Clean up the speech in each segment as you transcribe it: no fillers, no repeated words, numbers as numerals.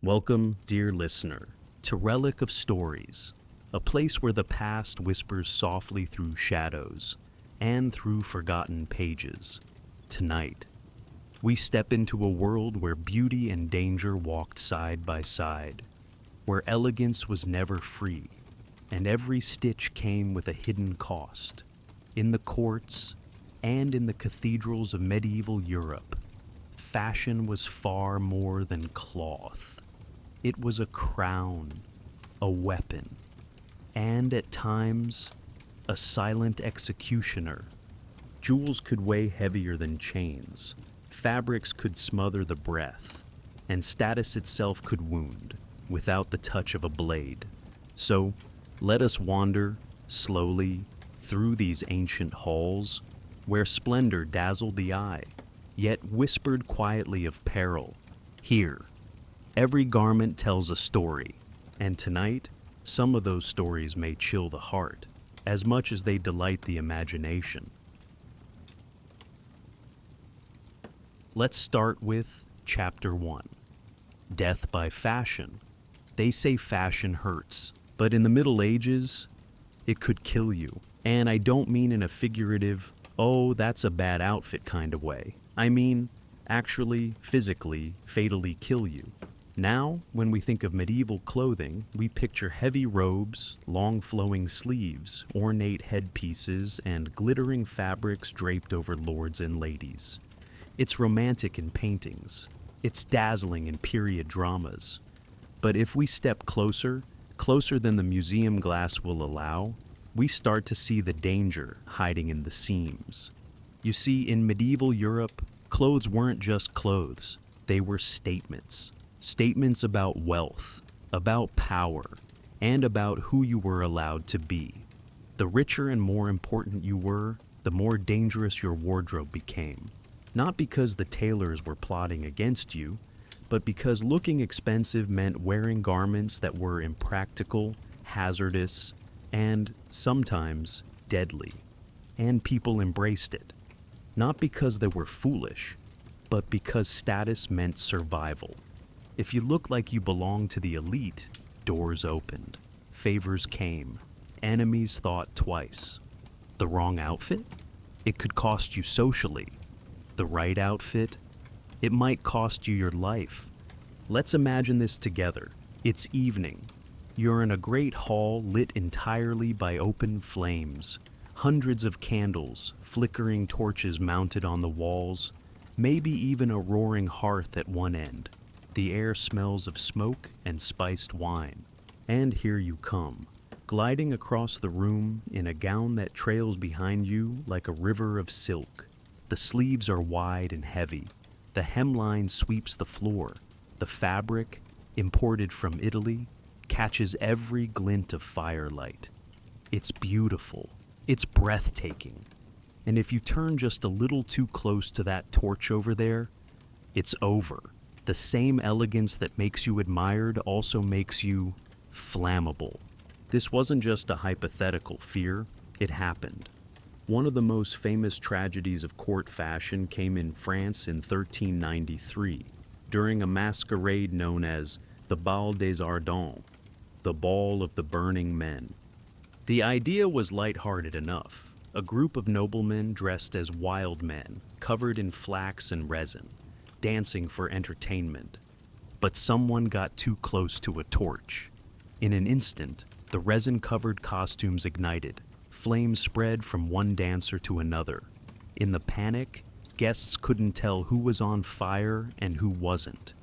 Welcome, dear listener, to Relic of Stories, a place where the past whispers softly through shadows and through forgotten pages. Tonight, we step into a world where beauty and danger walked side by side, where elegance was never free, and every stitch came with a hidden cost. In the courts and in the cathedrals of medieval Europe, fashion was far more than cloth. It was a crown, a weapon, and at times, a silent executioner. Jewels could weigh heavier than chains, fabrics could smother the breath, and status itself could wound without the touch of a blade. So, let us wander slowly through these ancient halls where splendor dazzled the eye, yet whispered quietly of peril. Here, every garment tells a story, and tonight, some of those stories may chill the heart as much as they delight the imagination. Let's start with Chapter 1. Death by Fashion. They say fashion hurts, but in the Middle Ages, it could kill you. And I don't mean in a figurative, oh, that's a bad outfit kind of way. I mean, actually, physically, fatally kill you. Now, when we think of medieval clothing, we picture heavy robes, long flowing sleeves, ornate headpieces, and glittering fabrics draped over lords and ladies. It's romantic in paintings. It's dazzling in period dramas. But if we step closer than the museum glass will allow, we start to see the danger hiding in the seams. You see, in medieval Europe, clothes weren't just clothes. They were statements. Statements about wealth, about power, and about who you were allowed to be. The richer and more important you were, the more dangerous your wardrobe became. Not because the tailors were plotting against you, but because looking expensive meant wearing garments that were impractical, hazardous, and sometimes deadly. And people embraced it. Not because they were foolish, but because status meant survival. If you looked like you belonged to the elite, doors opened, favors came, enemies thought twice. The wrong outfit? It could cost you socially. The right outfit? It might cost you your life. Let's imagine this together. It's evening. You're in a great hall lit entirely by open flames. Hundreds of candles, flickering torches mounted on the walls, maybe even a roaring hearth at one end. The air smells of smoke and spiced wine. And here you come, gliding across the room in a gown that trails behind you like a river of silk. The sleeves are wide and heavy. The hemline sweeps the floor. The fabric, imported from Italy, catches every glint of firelight. It's beautiful. It's breathtaking. And if you turn just a little too close to that torch over there, it's over. The same elegance that makes you admired also makes you flammable. This wasn't just a hypothetical fear, it happened. One of the most famous tragedies of court fashion came in France in 1393, during a masquerade known as the Bal des Ardents, the Ball of the Burning Men. The idea was lighthearted enough. A group of noblemen dressed as wild men, covered in flax and resin, dancing for entertainment. But someone got too close to a torch. In an instant, the resin-covered costumes ignited. Flames spread from one dancer to another. In the panic, guests couldn't tell who was on fire and who wasn't.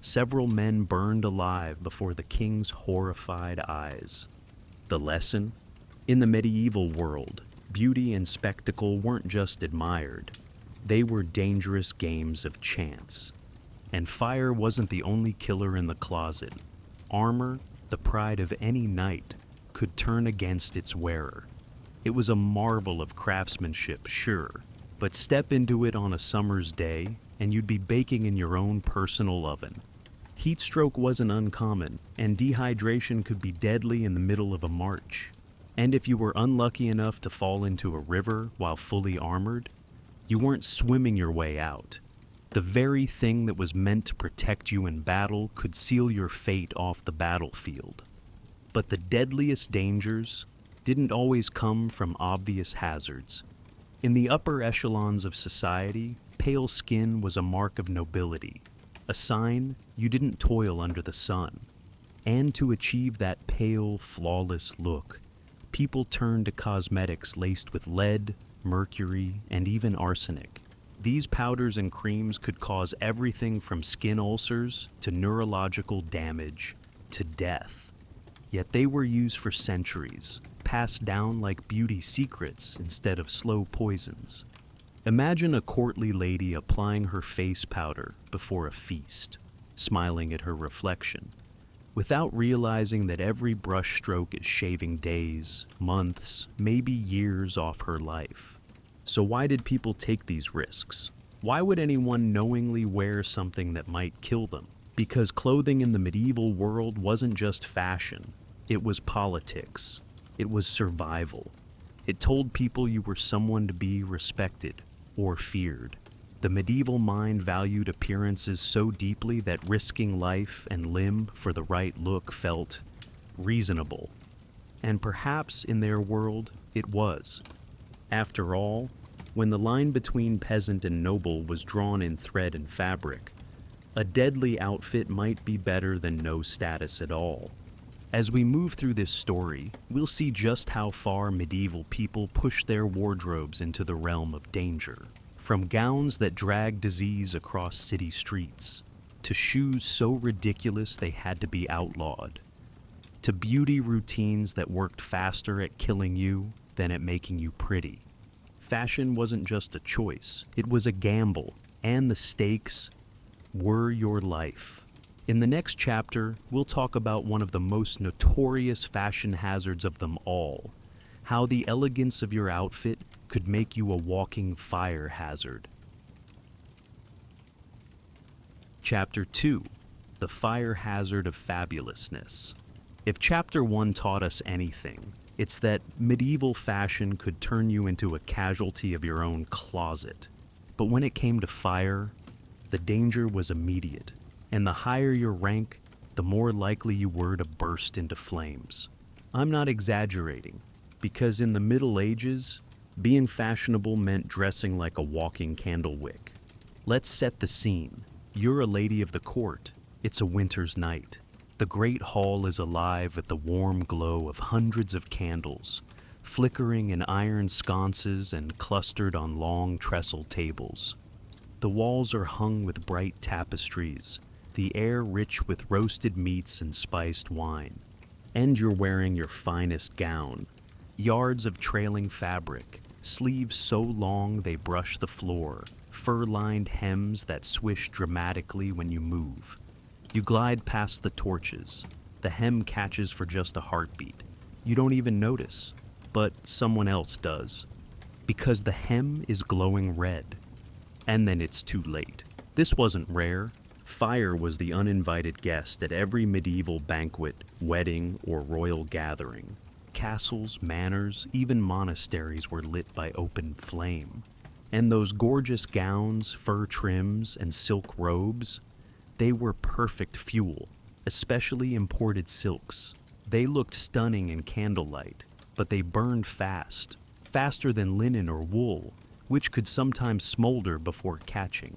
Several men burned alive before the king's horrified eyes. The lesson? In the medieval world, beauty and spectacle weren't just admired. They were dangerous games of chance. And fire wasn't the only killer in the closet. Armor, the pride of any knight, could turn against its wearer. It was a marvel of craftsmanship, sure, but step into it on a summer's day, and you'd be baking in your own personal oven. Heat stroke wasn't uncommon, and dehydration could be deadly in the middle of a march. And if you were unlucky enough to fall into a river while fully armored, you weren't swimming your way out. The very thing that was meant to protect you in battle could seal your fate off the battlefield. But the deadliest dangers didn't always come from obvious hazards. In the upper echelons of society, pale skin was a mark of nobility, a sign you didn't toil under the sun. And to achieve that pale, flawless look, people turned to cosmetics laced with lead, mercury, and even arsenic. These powders and creams could cause everything from skin ulcers to neurological damage to death. Yet they were used for centuries, passed down like beauty secrets instead of slow poisons. Imagine a courtly lady applying her face powder before a feast, smiling at her reflection, without realizing that every brush stroke is shaving days, months, maybe years off her life. So why did people take these risks? Why would anyone knowingly wear something that might kill them? Because clothing in the medieval world wasn't just fashion, it was politics. It was survival. It told people you were someone to be respected or feared. The medieval mind valued appearances so deeply that risking life and limb for the right look felt reasonable. And perhaps in their world, it was. After all, when the line between peasant and noble was drawn in thread and fabric, a deadly outfit might be better than no status at all. As we move through this story, we'll see just how far medieval people pushed their wardrobes into the realm of danger. From gowns that dragged disease across city streets, to shoes so ridiculous they had to be outlawed, to beauty routines that worked faster at killing you than at making you pretty. Fashion wasn't just a choice, it was a gamble, and the stakes were your life. In the next chapter, we'll talk about one of the most notorious fashion hazards of them all, how the elegance of your outfit could make you a walking fire hazard. Chapter 2, The Fire Hazard of Fabulousness. If Chapter 1 taught us anything, it's that medieval fashion could turn you into a casualty of your own closet. But when it came to fire, the danger was immediate, and the higher your rank, the more likely you were to burst into flames. I'm not exaggerating, because in the Middle Ages, being fashionable meant dressing like a walking candle wick. Let's set the scene. You're a lady of the court. It's a winter's night. The great hall is alive with the warm glow of hundreds of candles, flickering in iron sconces and clustered on long trestle tables. The walls are hung with bright tapestries, the air rich with roasted meats and spiced wine. And you're wearing your finest gown, yards of trailing fabric, sleeves so long they brush the floor, fur-lined hems that swish dramatically when you move. You glide past the torches. The hem catches for just a heartbeat. You don't even notice, but someone else does, because the hem is glowing red. And then it's too late. This wasn't rare. Fire was the uninvited guest at every medieval banquet, wedding, or royal gathering. Castles, manors, even monasteries were lit by open flame. And those gorgeous gowns, fur trims, and silk robes, they were perfect fuel, especially imported silks. They looked stunning in candlelight, but they burned fast, faster than linen or wool, which could sometimes smolder before catching.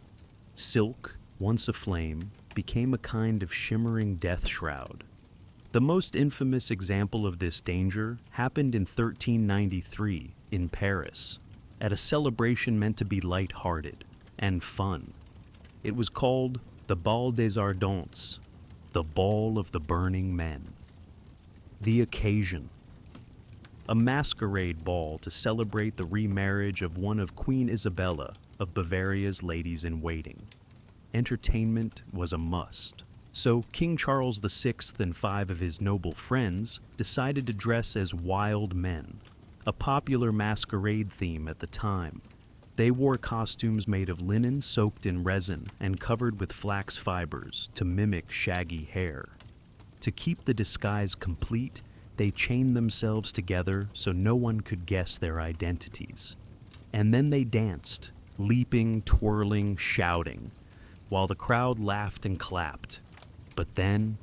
Silk, once aflame, became a kind of shimmering death shroud. The most infamous example of this danger happened in 1393 in Paris, at a celebration meant to be light-hearted and fun. It was called the Bal des Ardents, the Ball of the Burning Men. The occasion: a masquerade ball to celebrate the remarriage of one of Queen Isabella of Bavaria's ladies-in-waiting. Entertainment was a must, so King Charles VI and 5 of his noble friends decided to dress as wild men, a popular masquerade theme at the time. They wore costumes made of linen soaked in resin and covered with flax fibers to mimic shaggy hair. To keep the disguise complete, they chained themselves together so no one could guess their identities. And then they danced, leaping, twirling, shouting, while the crowd laughed and clapped. But then,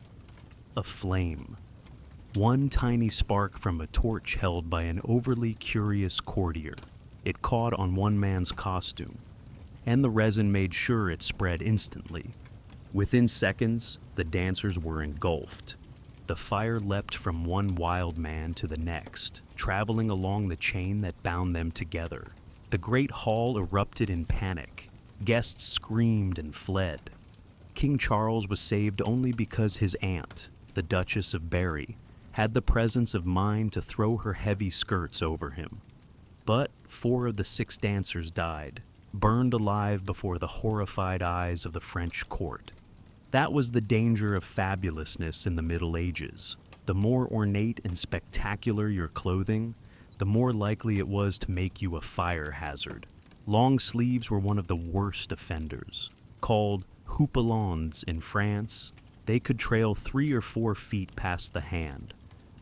a flame. One tiny spark from a torch held by an overly curious courtier. It caught on one man's costume, and the resin made sure it spread instantly. Within seconds, the dancers were engulfed. The fire leapt from one wild man to the next, traveling along the chain that bound them together. The great hall erupted in panic. Guests screamed and fled. King Charles was saved only because his aunt, the Duchess of Berry, had the presence of mind to throw her heavy skirts over him. But 4 of the 6 dancers died, burned alive before the horrified eyes of the French court. That was the danger of fabulousness in the Middle Ages. The more ornate and spectacular your clothing, the more likely it was to make you a fire hazard. Long sleeves were one of the worst offenders. Called houppelons in France, they could trail 3 or 4 feet past the hand.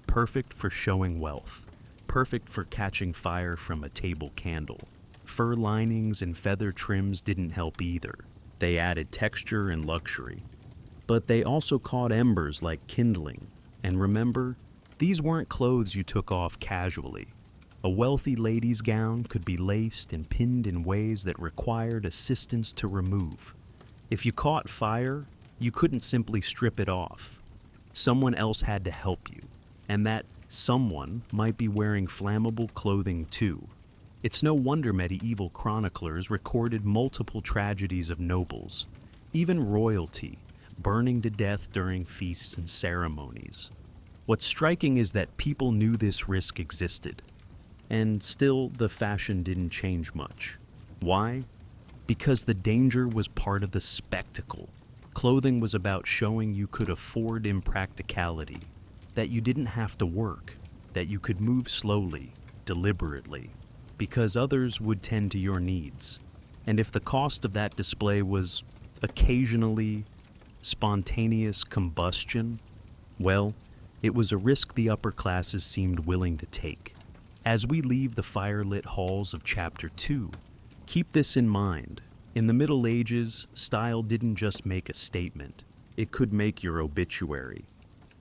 Perfect for showing wealth. Perfect for catching fire from a table candle. Fur linings and feather trims didn't help either. They added texture and luxury. But they also caught embers like kindling. And remember, these weren't clothes you took off casually. A wealthy lady's gown could be laced and pinned in ways that required assistance to remove. If you caught fire, you couldn't simply strip it off. Someone else had to help you, and that someone might be wearing flammable clothing too. It's no wonder medieval chroniclers recorded multiple tragedies of nobles, even royalty, burning to death during feasts and ceremonies. What's striking is that people knew this risk existed, and still the fashion didn't change much. Why? Because the danger was part of the spectacle. Clothing was about showing you could afford impracticality, that you didn't have to work, that you could move slowly, deliberately, because others would tend to your needs. And if the cost of that display was occasionally spontaneous combustion, well, it was a risk the upper classes seemed willing to take. As we leave the firelit halls of Chapter 2, keep this in mind. In the Middle Ages, style didn't just make a statement, it could make your obituary.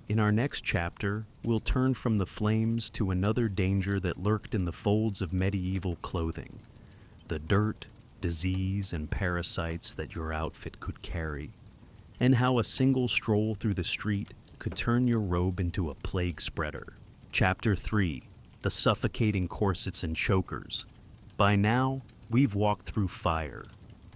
In our next chapter, we'll turn from the flames to another danger that lurked in the folds of medieval clothing, the dirt, disease, and parasites that your outfit could carry, and how a single stroll through the street could turn your robe into a plague spreader. Chapter 3, the suffocating corsets and chokers. By now, we've walked through fire.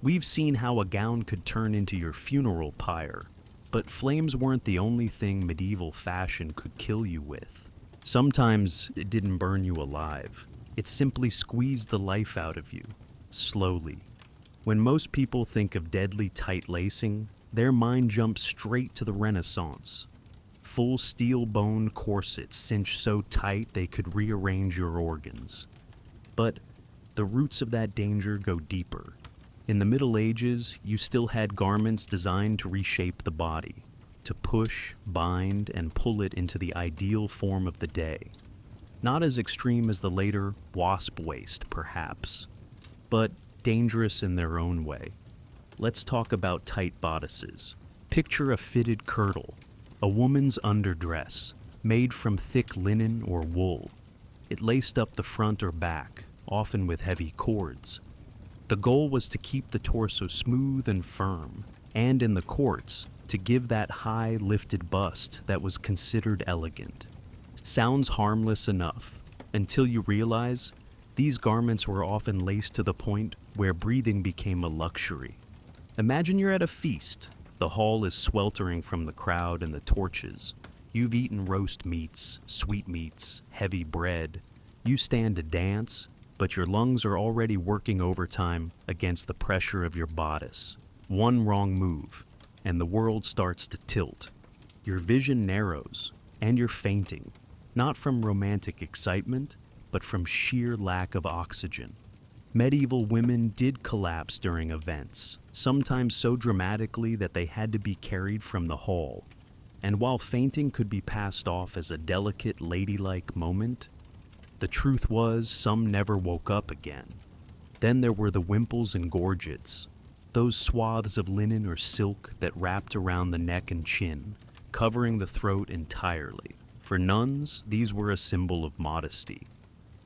We've seen how a gown could turn into your funeral pyre. But flames weren't the only thing medieval fashion could kill you with. Sometimes it didn't burn you alive. It simply squeezed the life out of you, slowly. When most people think of deadly tight lacing, their mind jumps straight to the Renaissance. Full steel-boned corsets cinched so tight they could rearrange your organs. But the roots of that danger go deeper. In the Middle Ages, you still had garments designed to reshape the body, to push, bind, and pull it into the ideal form of the day. Not as extreme as the later wasp waist, perhaps, but dangerous in their own way. Let's talk about tight bodices. Picture a fitted kirtle, a woman's underdress, made from thick linen or wool. It laced up the front or back, often with heavy cords. The goal was to keep the torso smooth and firm, and in the courts, to give that high, lifted bust that was considered elegant. Sounds harmless enough, until you realize these garments were often laced to the point where breathing became a luxury. Imagine you're at a feast. The hall is sweltering from the crowd and the torches. You've eaten roast meats, sweetmeats, heavy bread. You stand to dance, but your lungs are already working overtime against the pressure of your bodice. One wrong move, and the world starts to tilt. Your vision narrows, and you're fainting, not from romantic excitement, but from sheer lack of oxygen. Medieval women did collapse during events, sometimes so dramatically that they had to be carried from the hall. And while fainting could be passed off as a delicate, ladylike moment, the truth was some never woke up again. Then there were the wimples and gorgets, those swaths of linen or silk that wrapped around the neck and chin, covering the throat entirely. For nuns, these were a symbol of modesty.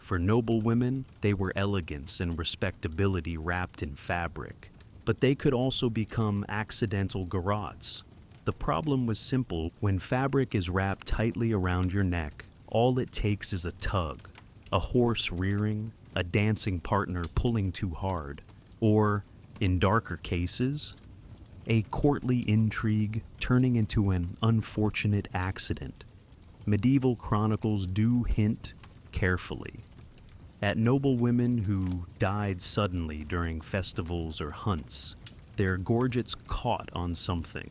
For noble women, they were elegance and respectability wrapped in fabric. But they could also become accidental garrots. The problem was simple. When fabric is wrapped tightly around your neck, all it takes is a tug, a horse rearing, a dancing partner pulling too hard, or, in darker cases, a courtly intrigue turning into an unfortunate accident. Medieval chronicles do hint carefully at noble women who died suddenly during festivals or hunts, their gorgets caught on something.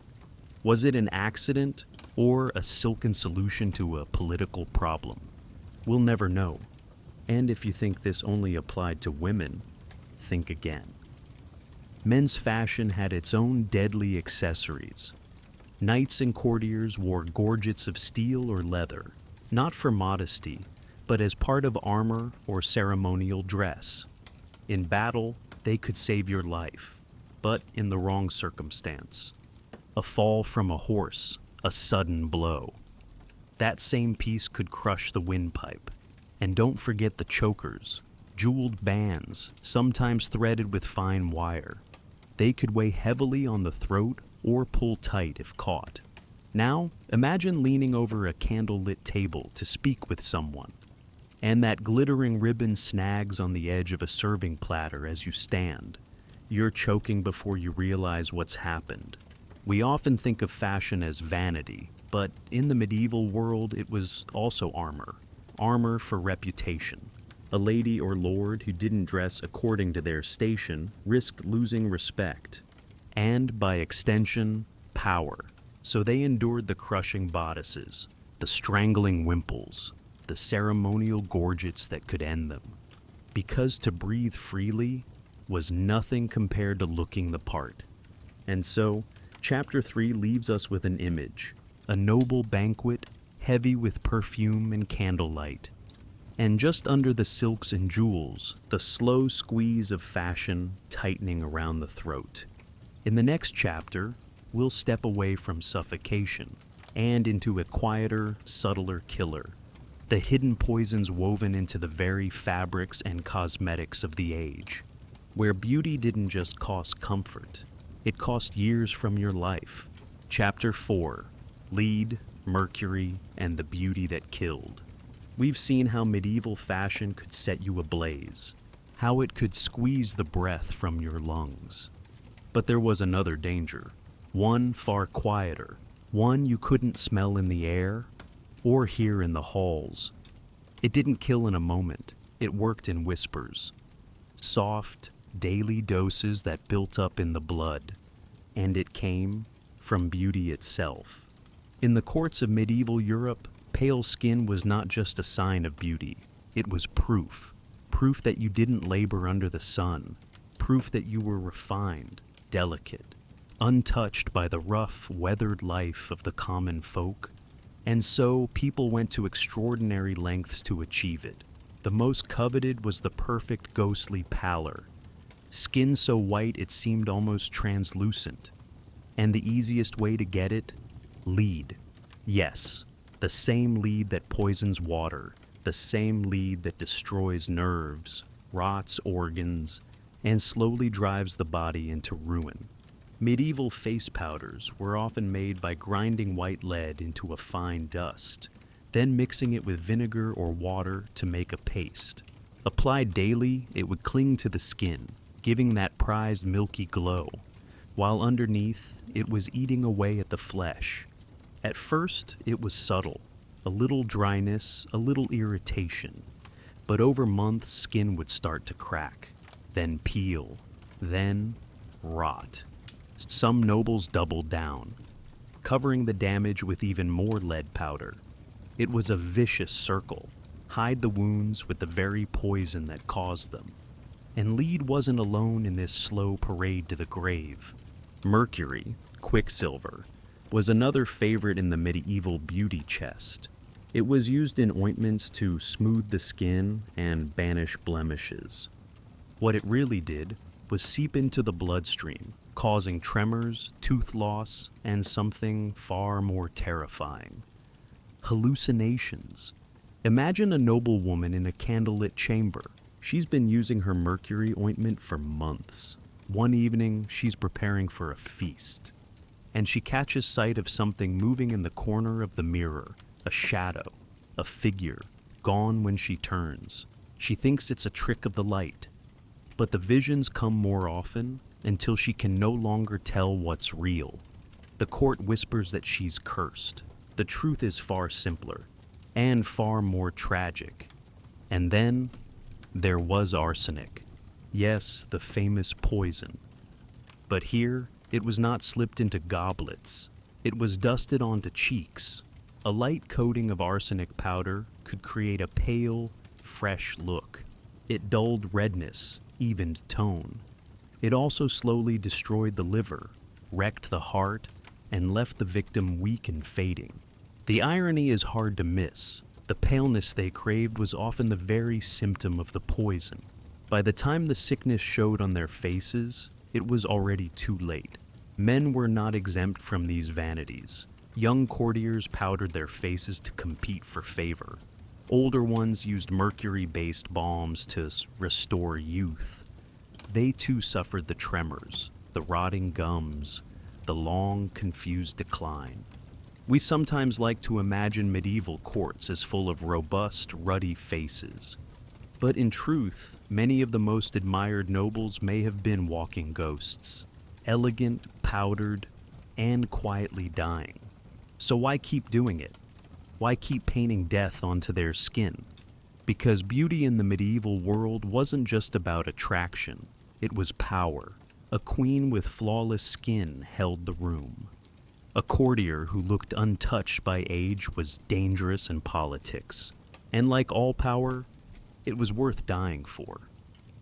Was it an accident or a silken solution to a political problem? We'll never know. And if you think this only applied to women, think again. Men's fashion had its own deadly accessories. Knights and courtiers wore gorgets of steel or leather, not for modesty, but as part of armor or ceremonial dress. In battle, they could save your life, but in the wrong circumstance. A fall from a horse, a sudden blow. That same piece could crush the windpipe. And don't forget the chokers, jeweled bands, sometimes threaded with fine wire. They could weigh heavily on the throat or pull tight if caught. Now, imagine leaning over a candlelit table to speak with someone, and that glittering ribbon snags on the edge of a serving platter as you stand. You're choking before you realize what's happened. We often think of fashion as vanity, but in the medieval world it was also armor. Armor for reputation. A lady or lord who didn't dress according to their station risked losing respect, and by extension, power. So they endured the crushing bodices, the strangling wimples, the ceremonial gorgets that could end them. Because to breathe freely was nothing compared to looking the part. And so, Chapter 3 leaves us with an image, a noble banquet heavy with perfume and candlelight. And just under the silks and jewels, the slow squeeze of fashion tightening around the throat. In the next chapter, we'll step away from suffocation and into a quieter, subtler killer. The hidden poisons woven into the very fabrics and cosmetics of the age, where beauty didn't just cost comfort, it cost years from your life. Chapter 4, Lead, Mercury, and the Beauty That Killed. We've seen how medieval fashion could set you ablaze, how it could squeeze the breath from your lungs. But there was another danger, one far quieter, one you couldn't smell in the air or hear in the halls. It didn't kill in a moment, it worked in whispers. Soft, daily doses that built up in the blood, and it came from beauty itself. In the courts of medieval Europe, pale skin was not just a sign of beauty, it was proof that you didn't labor under the sun, proof that you were refined, delicate, untouched by the rough, weathered life of the common folk. And so people went to extraordinary lengths to achieve it. The most coveted was the perfect ghostly pallor, skin so white it seemed almost translucent. And the easiest way to get it? Lead. Yes, the same lead that poisons water, the same lead that destroys nerves, rots organs, and slowly drives the body into ruin. Medieval face powders were often made by grinding white lead into a fine dust, then mixing it with vinegar or water to make a paste. Applied daily, it would cling to the skin, giving that prized milky glow, while underneath, it was eating away at the flesh. At first, it was subtle, a little dryness, a little irritation, but over months, skin would start to crack, then peel, then rot. Some nobles doubled down, covering the damage with even more lead powder. It was a vicious circle. Hide the wounds with the very poison that caused them. And lead wasn't alone in this slow parade to the grave. Mercury, quicksilver, was another favorite in the medieval beauty chest. It was used in ointments to smooth the skin and banish blemishes. What it really did was seep into the bloodstream, causing tremors, tooth loss, and something far more terrifying: hallucinations. Imagine a noble woman in a candlelit chamber. She's been using her Mercury ointment for months. One evening, she's preparing for a feast, and she catches sight of something moving in the corner of the mirror, a shadow, a figure, gone when she turns. She thinks it's a trick of the light, but the visions come more often until she can no longer tell what's real. The court whispers that she's cursed. The truth is far simpler and far more tragic. And then there was arsenic. Yes, the famous poison. But here, it was not slipped into goblets. It was dusted onto cheeks. A light coating of arsenic powder could create a pale, fresh look. It dulled redness, evened tone. It also slowly destroyed the liver, wrecked the heart, and left the victim weak and fading. The irony is hard to miss. The paleness they craved was often the very symptom of the poison. By the time the sickness showed on their faces, it was already too late. Men were not exempt from these vanities. Young courtiers powdered their faces to compete for favor. Older ones used mercury-based balms to restore youth. They too suffered the tremors, the rotting gums, the long, confused decline. We sometimes like to imagine medieval courts as full of robust, ruddy faces. But in truth, many of the most admired nobles may have been walking ghosts, elegant, powdered, and quietly dying. So why keep doing it? Why keep painting death onto their skin? Because beauty in the medieval world wasn't just about attraction, it was power. A queen with flawless skin held the room. A courtier who looked untouched by age was dangerous in politics. And like all power, it was worth dying for.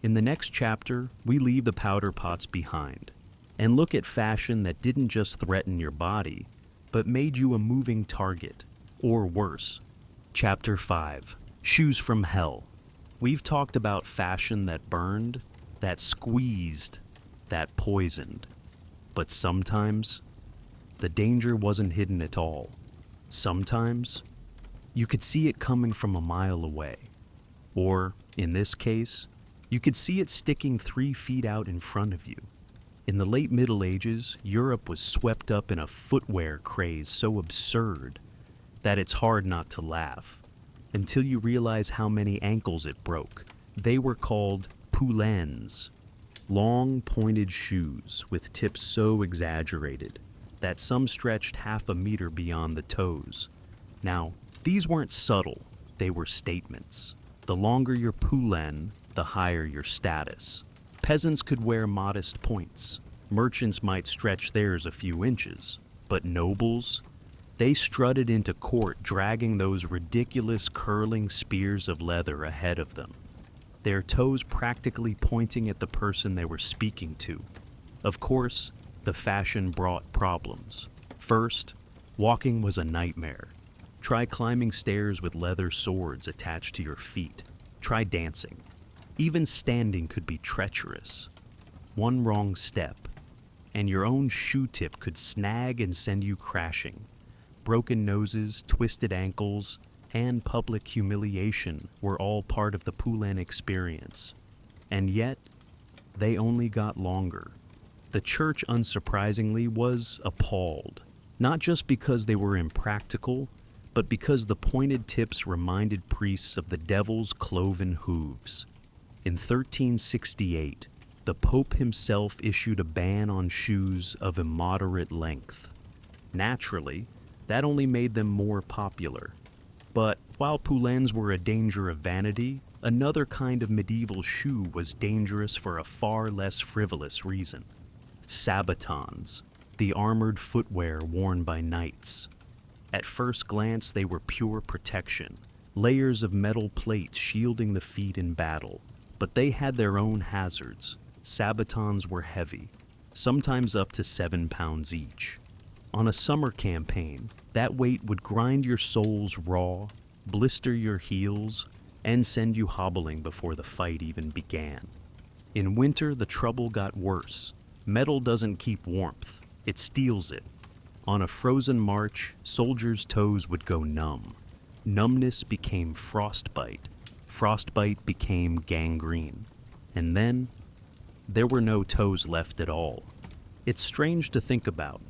In the next chapter, we leave the powder pots behind and look at fashion that didn't just threaten your body, but made you a moving target, or worse. Chapter 5, Shoes from Hell. We've talked about fashion that burned, that squeezed, that poisoned. But sometimes, the danger wasn't hidden at all. Sometimes, you could see it coming from a mile away. Or, in this case, you could see it sticking 3 feet out in front of you. In the late Middle Ages, Europe was swept up in a footwear craze so absurd that it's hard not to laugh, until you realize how many ankles it broke. They were called poulaines, long, pointed shoes with tips so exaggerated that some stretched half a meter beyond the toes. Now, these weren't subtle, they were statements. The longer your poulaine, the higher your status. Peasants could wear modest points. Merchants might stretch theirs a few inches. But nobles, they strutted into court dragging those ridiculous curling spears of leather ahead of them, their toes practically pointing at the person they were speaking to. Of course, the fashion brought problems. First, walking was a nightmare. Try climbing stairs with leather swords attached to your feet. Try dancing. Even standing could be treacherous. One wrong step, and your own shoe tip could snag and send you crashing. Broken noses, twisted ankles, and public humiliation were all part of the poulaine experience. And yet, they only got longer. The church, unsurprisingly, was appalled, not just because they were impractical, but because the pointed tips reminded priests of the devil's cloven hooves. In 1368, the Pope himself issued a ban on shoes of immoderate length. Naturally, that only made them more popular. But while poulaines were a danger of vanity, another kind of medieval shoe was dangerous for a far less frivolous reason. Sabatons, the armored footwear worn by knights. At first glance, they were pure protection, layers of metal plates shielding the feet in battle. But they had their own hazards. Sabatons were heavy, sometimes up to 7 pounds each. On a summer campaign, that weight would grind your soles raw, blister your heels, and send you hobbling before the fight even began. In winter, the trouble got worse. Metal doesn't keep warmth, it steals it. On a frozen march, soldiers' toes would go numb. Numbness became frostbite. Frostbite became gangrene. And then, there were no toes left at all. It's strange to think about.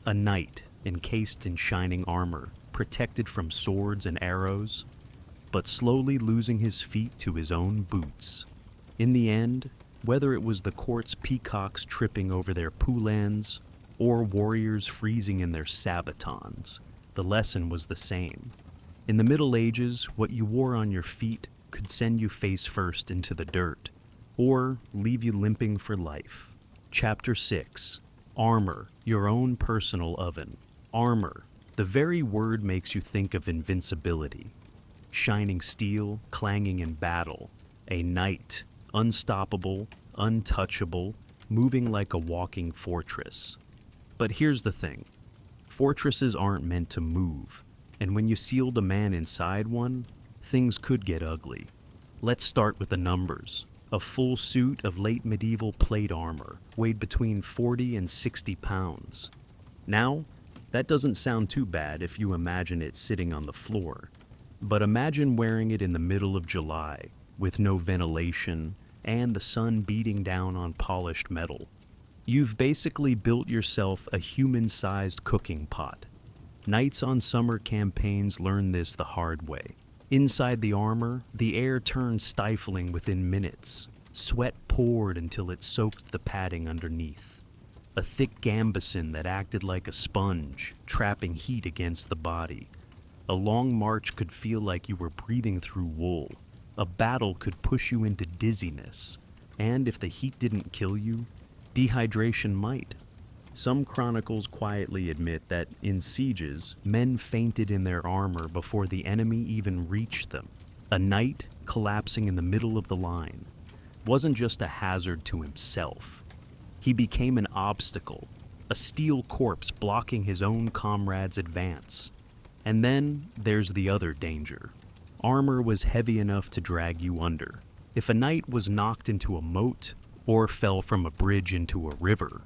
A knight encased in shining armor, protected from swords and arrows, but slowly losing his feet to his own boots. In the end, whether it was the court's peacocks tripping over their poulans or warriors freezing in their sabatons, the lesson was the same. In the Middle Ages, what you wore on your feet could send you face first into the dirt, or leave you limping for life. Chapter 6. Armor, your own personal oven. Armor. The very word makes you think of invincibility. Shining steel, clanging in battle. A knight, unstoppable, untouchable, moving like a walking fortress. But here's the thing. Fortresses aren't meant to move, and when you sealed a man inside one, things could get ugly. Let's start with the numbers. A full suit of late medieval plate armor weighed between 40 and 60 pounds. Now, that doesn't sound too bad if you imagine it sitting on the floor. But imagine wearing it in the middle of July, with no ventilation, and the sun beating down on polished metal. You've basically built yourself a human-sized cooking pot. Knights on summer campaigns learn this the hard way. Inside the armor, the air turned stifling within minutes. Sweat poured until it soaked the padding underneath. A thick gambeson that acted like a sponge, trapping heat against the body. A long march could feel like you were breathing through wool. A battle could push you into dizziness. And if the heat didn't kill you, dehydration might. Some chronicles quietly admit that in sieges, men fainted in their armor before the enemy even reached them. A knight, collapsing in the middle of the line, wasn't just a hazard to himself. He became an obstacle, a steel corpse blocking his own comrades' advance. And then there's the other danger. Armor was heavy enough to drag you under. If a knight was knocked into a moat or fell from a bridge into a river,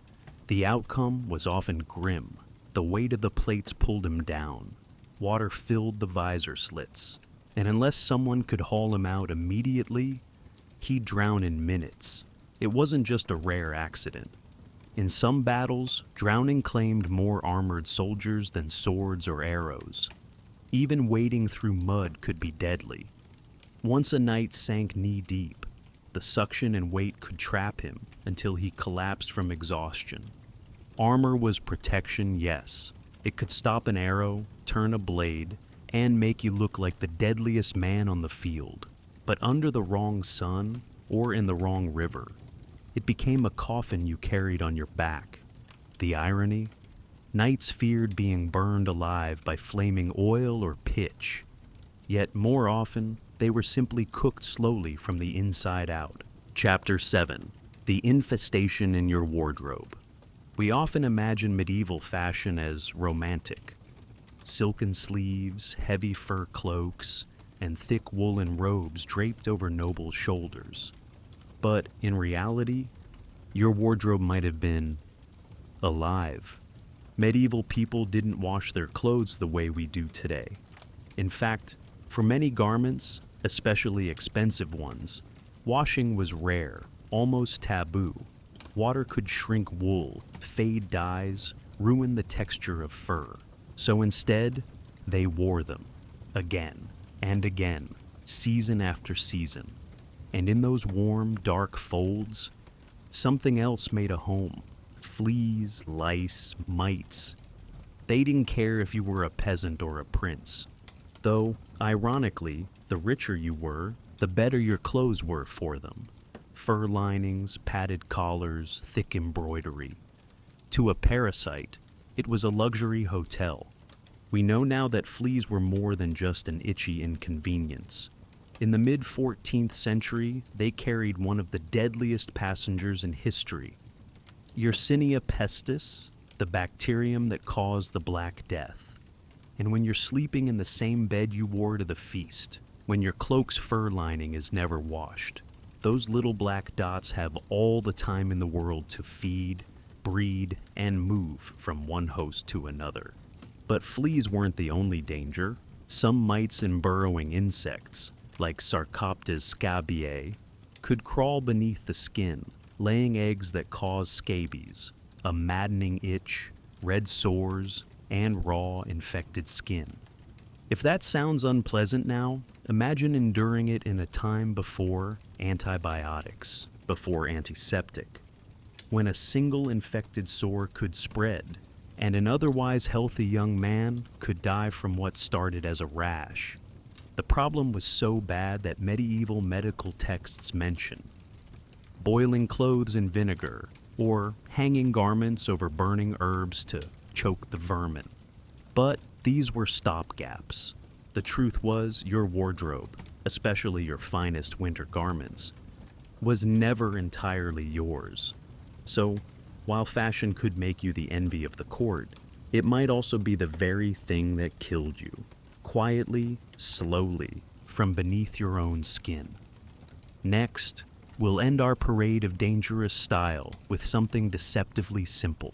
the outcome was often grim. The weight of the plates pulled him down. Water filled the visor slits. And unless someone could haul him out immediately, he'd drown in minutes. It wasn't just a rare accident. In some battles, drowning claimed more armored soldiers than swords or arrows. Even wading through mud could be deadly. Once a knight sank knee-deep, the suction and weight could trap him until he collapsed from exhaustion. Armor was protection, yes. It could stop an arrow, turn a blade, and make you look like the deadliest man on the field. But under the wrong sun, or in the wrong river, it became a coffin you carried on your back. The irony? Knights feared being burned alive by flaming oil or pitch. Yet more often, they were simply cooked slowly from the inside out. Chapter 7. The Infestation in Your Wardrobe. We often imagine medieval fashion as romantic. Silken sleeves, heavy fur cloaks, and thick woolen robes draped over noble shoulders. But in reality, your wardrobe might have been alive. Medieval people didn't wash their clothes the way we do today. In fact, for many garments, especially expensive ones, washing was rare, almost taboo. Water could shrink wool, fade dyes, ruin the texture of fur. So instead, they wore them, again and again, season after season. And in those warm, dark folds, something else made a home. Fleas, lice, mites. They didn't care if you were a peasant or a prince. Though, ironically, the richer you were, the better your clothes were for them. Fur linings, padded collars, thick embroidery. To a parasite, it was a luxury hotel. We know now that fleas were more than just an itchy inconvenience. In the mid-14th century, they carried one of the deadliest passengers in history. Yersinia pestis, the bacterium that caused the Black Death. And when you're sleeping in the same bed you wore to the feast, when your cloak's fur lining is never washed, Those little black dots have all the time in the world to feed, breed, and move from one host to another. But fleas weren't the only danger. Some mites and burrowing insects, like Sarcoptes scabiei, could crawl beneath the skin, laying eggs that cause scabies, a maddening itch, red sores, and raw, infected skin. If that sounds unpleasant now, imagine enduring it in a time before antibiotics, before antiseptic, when a single infected sore could spread, and an otherwise healthy young man could die from what started as a rash. The problem was so bad that medieval medical texts mention boiling clothes in vinegar, or hanging garments over burning herbs to choke the vermin. But these were stopgaps. The truth was, your wardrobe, especially your finest winter garments, was never entirely yours. So, while fashion could make you the envy of the court, it might also be the very thing that killed you, quietly, slowly, from beneath your own skin. Next, we'll end our parade of dangerous style with something deceptively simple.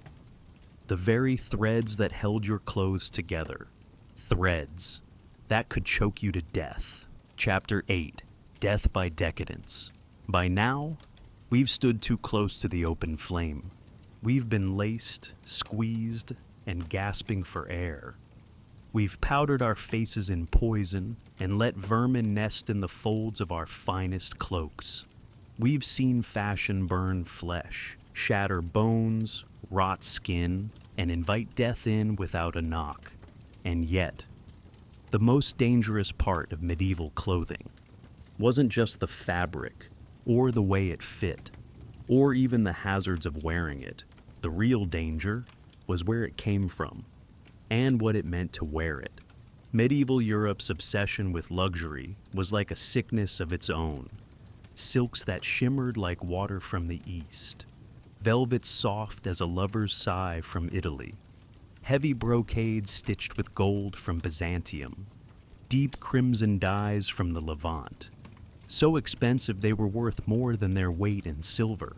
The very threads that held your clothes together. Threads. That could choke you to death. Chapter 8. Death by Decadence. By now, we've stood too close to the open flame. We've been laced, squeezed, and gasping for air. We've powdered our faces in poison and let vermin nest in the folds of our finest cloaks. We've seen fashion burn flesh, shatter bones, rot skin, and invite death in without a knock. And yet, the most dangerous part of medieval clothing wasn't just the fabric, or the way it fit, or even the hazards of wearing it. The real danger was where it came from, and what it meant to wear it. Medieval Europe's obsession with luxury was like a sickness of its own. Silks that shimmered like water from the east, velvets soft as a lover's sigh from Italy, heavy brocades stitched with gold from Byzantium, deep crimson dyes from the Levant. So expensive they were worth more than their weight in silver.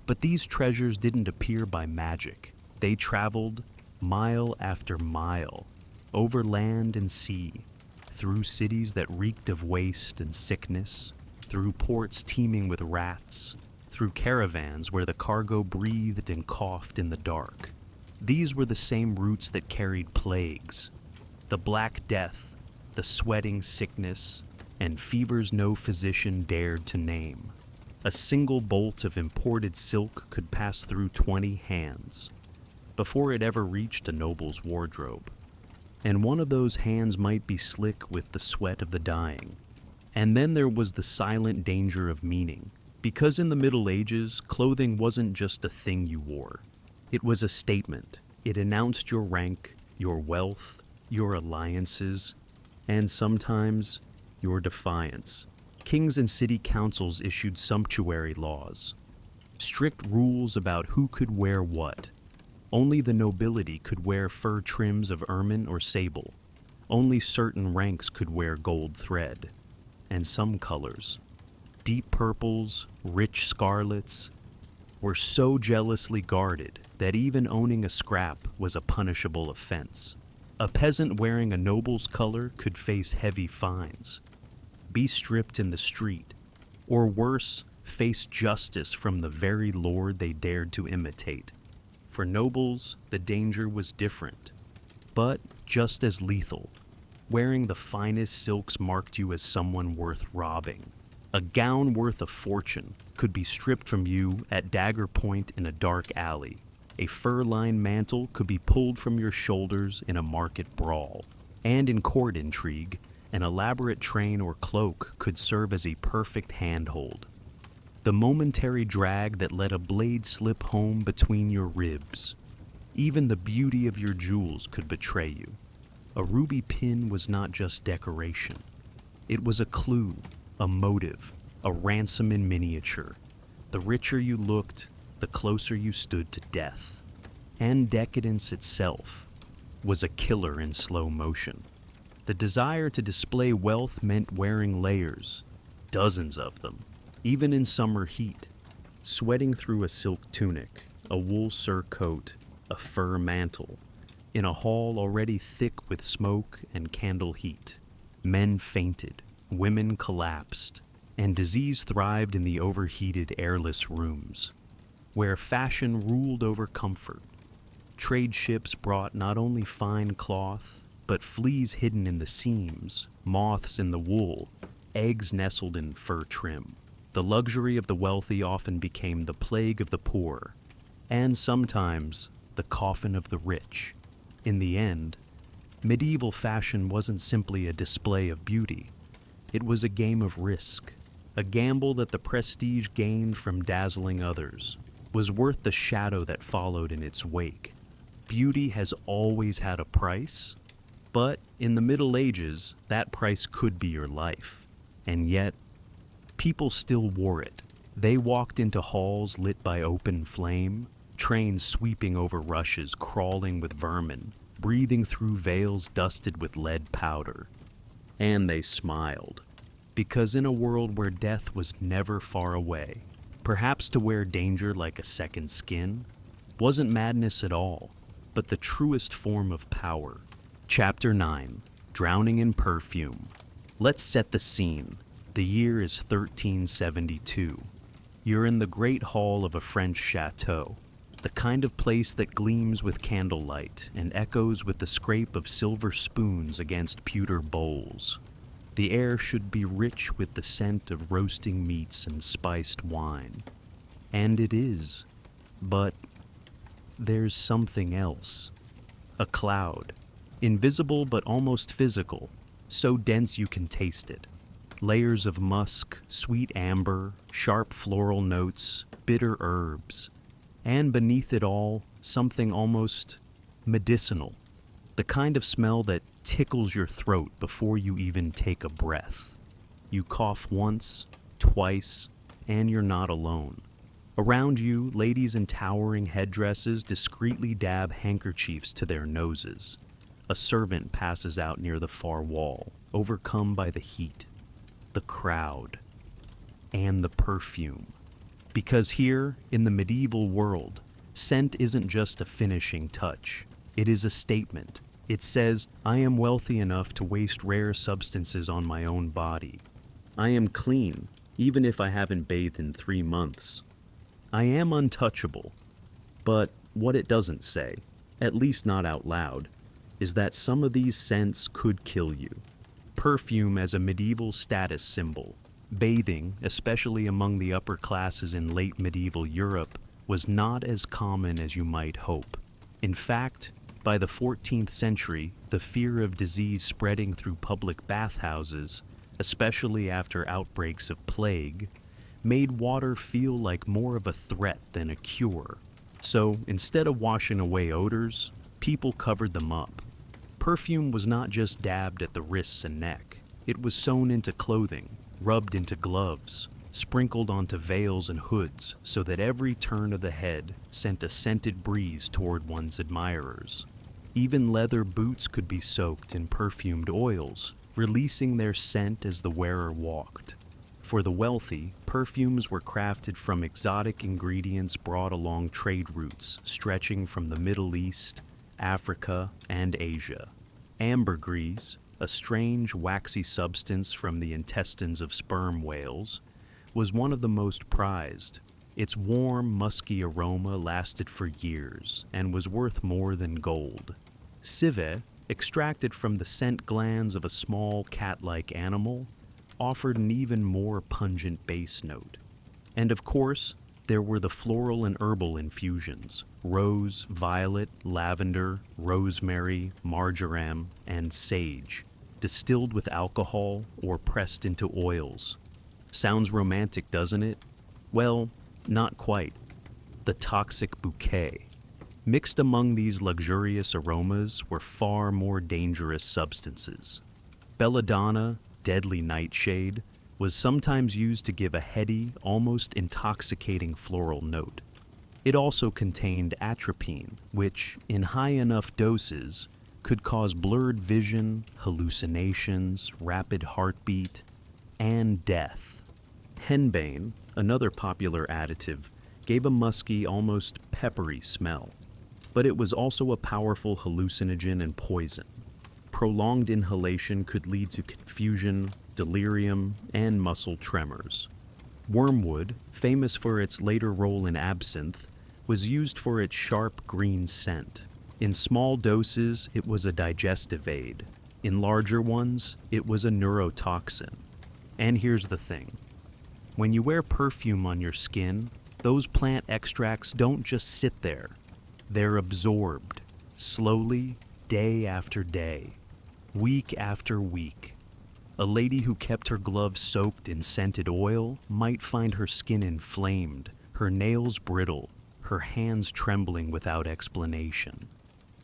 But these treasures didn't appear by magic. They traveled mile after mile, over land and sea, through cities that reeked of waste and sickness, through ports teeming with rats, through caravans where the cargo breathed and coughed in the dark. These were the same routes that carried plagues, the Black Death, the sweating sickness, and fevers no physician dared to name. A single bolt of imported silk could pass through 20 hands before it ever reached a noble's wardrobe. And one of those hands might be slick with the sweat of the dying. And then there was the silent danger of meaning, because in the Middle Ages, clothing wasn't just a thing you wore. It was a statement. It announced your rank, your wealth, your alliances, and sometimes your defiance. Kings and city councils issued sumptuary laws, strict rules about who could wear what. Only the nobility could wear fur trims of ermine or sable. Only certain ranks could wear gold thread. And some colors, deep purples, rich scarlets, were so jealously guarded that even owning a scrap was a punishable offense. A peasant wearing a noble's color could face heavy fines, be stripped in the street, or worse, face justice from the very lord they dared to imitate. For nobles, the danger was different, but just as lethal. Wearing the finest silks marked you as someone worth robbing. A gown worth a fortune could be stripped from you at dagger point in a dark alley. A fur-lined mantle could be pulled from your shoulders in a market brawl. And in court intrigue, an elaborate train or cloak could serve as a perfect handhold. The momentary drag that let a blade slip home between your ribs. Even the beauty of your jewels could betray you. A ruby pin was not just decoration. It was a clue, a motive, a ransom in miniature. The richer you looked, the closer you stood to death. And decadence itself was a killer in slow motion. The desire to display wealth meant wearing layers, dozens of them, even in summer heat, sweating through a silk tunic, a wool surcoat, a fur mantle, in a hall already thick with smoke and candle heat. Men fainted, women collapsed, and disease thrived in the overheated, airless rooms, where fashion ruled over comfort. Trade ships brought not only fine cloth, but fleas hidden in the seams, moths in the wool, eggs nestled in fur trim. The luxury of the wealthy often became the plague of the poor, and sometimes the coffin of the rich. In the end, medieval fashion wasn't simply a display of beauty. It was a game of risk, a gamble that the prestige gained from dazzling others was worth the shadow that followed in its wake. Beauty has always had a price, but in the Middle Ages, that price could be your life. And yet, people still wore it. They walked into halls lit by open flame, trains sweeping over rushes crawling with vermin, breathing through veils dusted with lead powder. And they smiled, because in a world where death was never far away, perhaps to wear danger like a second skin wasn't madness at all, but the truest form of power. Chapter 9, Drowning in Perfume. Let's set the scene. The year is 1372. You're in the great hall of a French chateau, the kind of place that gleams with candlelight and echoes with the scrape of silver spoons against pewter bowls. The air should be rich with the scent of roasting meats and spiced wine. And it is. But there's something else. A cloud. Invisible but almost physical, so dense you can taste it. Layers of musk, sweet amber, sharp floral notes, bitter herbs. And beneath it all, something almost medicinal. The kind of smell that tickles your throat before you even take a breath. You cough once, twice, and you're not alone. Around you, ladies in towering headdresses discreetly dab handkerchiefs to their noses. A servant passes out near the far wall, overcome by the heat, the crowd, and the perfume. Because here, in the medieval world, scent isn't just a finishing touch. It is a statement. It says, I am wealthy enough to waste rare substances on my own body. I am clean, even if I haven't bathed in 3 months. I am untouchable. But what it doesn't say, at least not out loud, is that some of these scents could kill you. Perfume as a medieval status symbol. Bathing, especially among the upper classes in late medieval Europe, was not as common as you might hope. In fact, by the 14th century, the fear of disease spreading through public bathhouses, especially after outbreaks of plague, made water feel like more of a threat than a cure. So, instead of washing away odors, people covered them up. Perfume was not just dabbed at the wrists and neck. It was sewn into clothing, rubbed into gloves, sprinkled onto veils and hoods so that every turn of the head sent a scented breeze toward one's admirers. Even leather boots could be soaked in perfumed oils, releasing their scent as the wearer walked. For the wealthy, perfumes were crafted from exotic ingredients brought along trade routes stretching from the Middle East, Africa, and Asia. Ambergris, a strange waxy substance from the intestines of sperm whales, was one of the most prized. Its warm, musky aroma lasted for years and was worth more than gold. Civet, extracted from the scent glands of a small cat-like animal, offered an even more pungent base note. And of course, there were the floral and herbal infusions: rose, violet, lavender, rosemary, marjoram, and sage, distilled with alcohol or pressed into oils. Sounds romantic, doesn't it? Well, not quite. The toxic bouquet. Mixed among these luxurious aromas were far more dangerous substances. Belladonna, deadly nightshade, was sometimes used to give a heady, almost intoxicating floral note. It also contained atropine, which, in high enough doses, could cause blurred vision, hallucinations, rapid heartbeat, and death. Henbane, another popular additive, gave a musky, almost peppery smell, but it was also a powerful hallucinogen and poison. Prolonged inhalation could lead to confusion, delirium, and muscle tremors. Wormwood, famous for its later role in absinthe, was used for its sharp green scent. In small doses, it was a digestive aid. In larger ones, it was a neurotoxin. And here's the thing. When you wear perfume on your skin, those plant extracts don't just sit there. They're absorbed, slowly, day after day, week after week. A lady who kept her gloves soaked in scented oil might find her skin inflamed, her nails brittle, her hands trembling without explanation.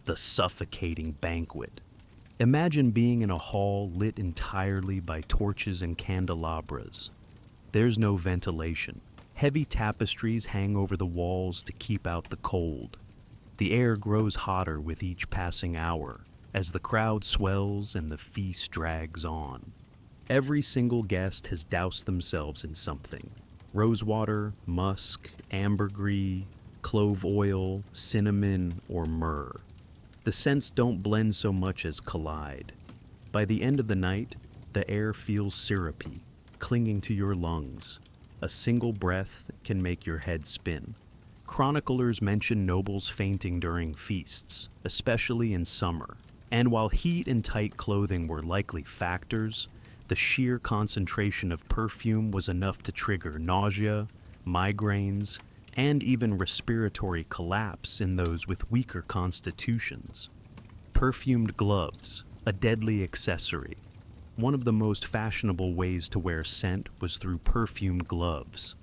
The suffocating banquet. Imagine being in a hall lit entirely by torches and candelabras. There's no ventilation. Heavy tapestries hang over the walls to keep out the cold. The air grows hotter with each passing hour as the crowd swells and the feast drags on. Every single guest has doused themselves in something. Rosewater, musk, ambergris, clove oil, cinnamon, or myrrh. The scents don't blend so much as collide. By the end of the night, the air feels syrupy, clinging to your lungs. A single breath can make your head spin. Chroniclers mention nobles fainting during feasts, especially in summer. And while heat and tight clothing were likely factors, the sheer concentration of perfume was enough to trigger nausea, migraines, and even respiratory collapse in those with weaker constitutions. Perfumed gloves, a deadly accessory. One of the most fashionable ways to wear scent was through perfumed gloves.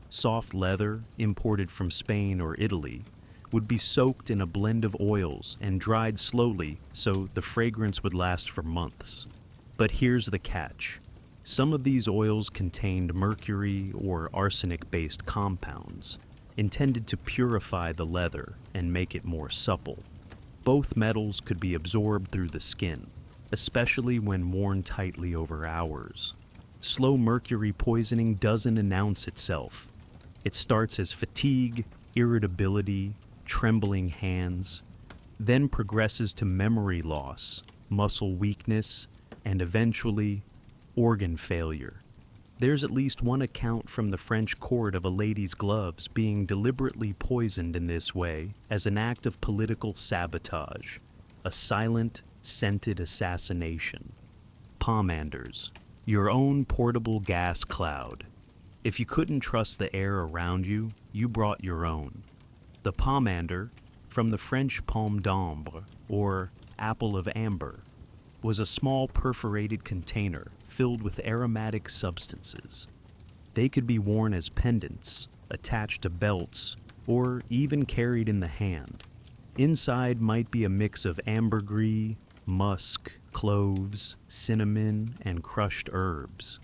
Soft leather, imported from Spain or Italy, would be soaked in a blend of oils and dried slowly so the fragrance would last for months. But here's the catch. Some of these oils contained mercury or arsenic-based compounds, intended to purify the leather and make it more supple. Both metals could be absorbed through the skin, especially when worn tightly over hours. Slow mercury poisoning doesn't announce itself. It starts as fatigue, irritability, trembling hands, then progresses to memory loss, muscle weakness, and eventually, organ failure. There's at least one account from the French court of a lady's gloves being deliberately poisoned in this way as an act of political sabotage, a silent, scented assassination. Pomanders, your own portable gas cloud. If you couldn't trust the air around you, you brought your own. The pomander, from the French pomme d'ambre, or apple of amber, was a small perforated container filled with aromatic substances. They could be worn as pendants, attached to belts, or even carried in the hand. Inside might be a mix of ambergris, musk, cloves, cinnamon, and crushed herbs.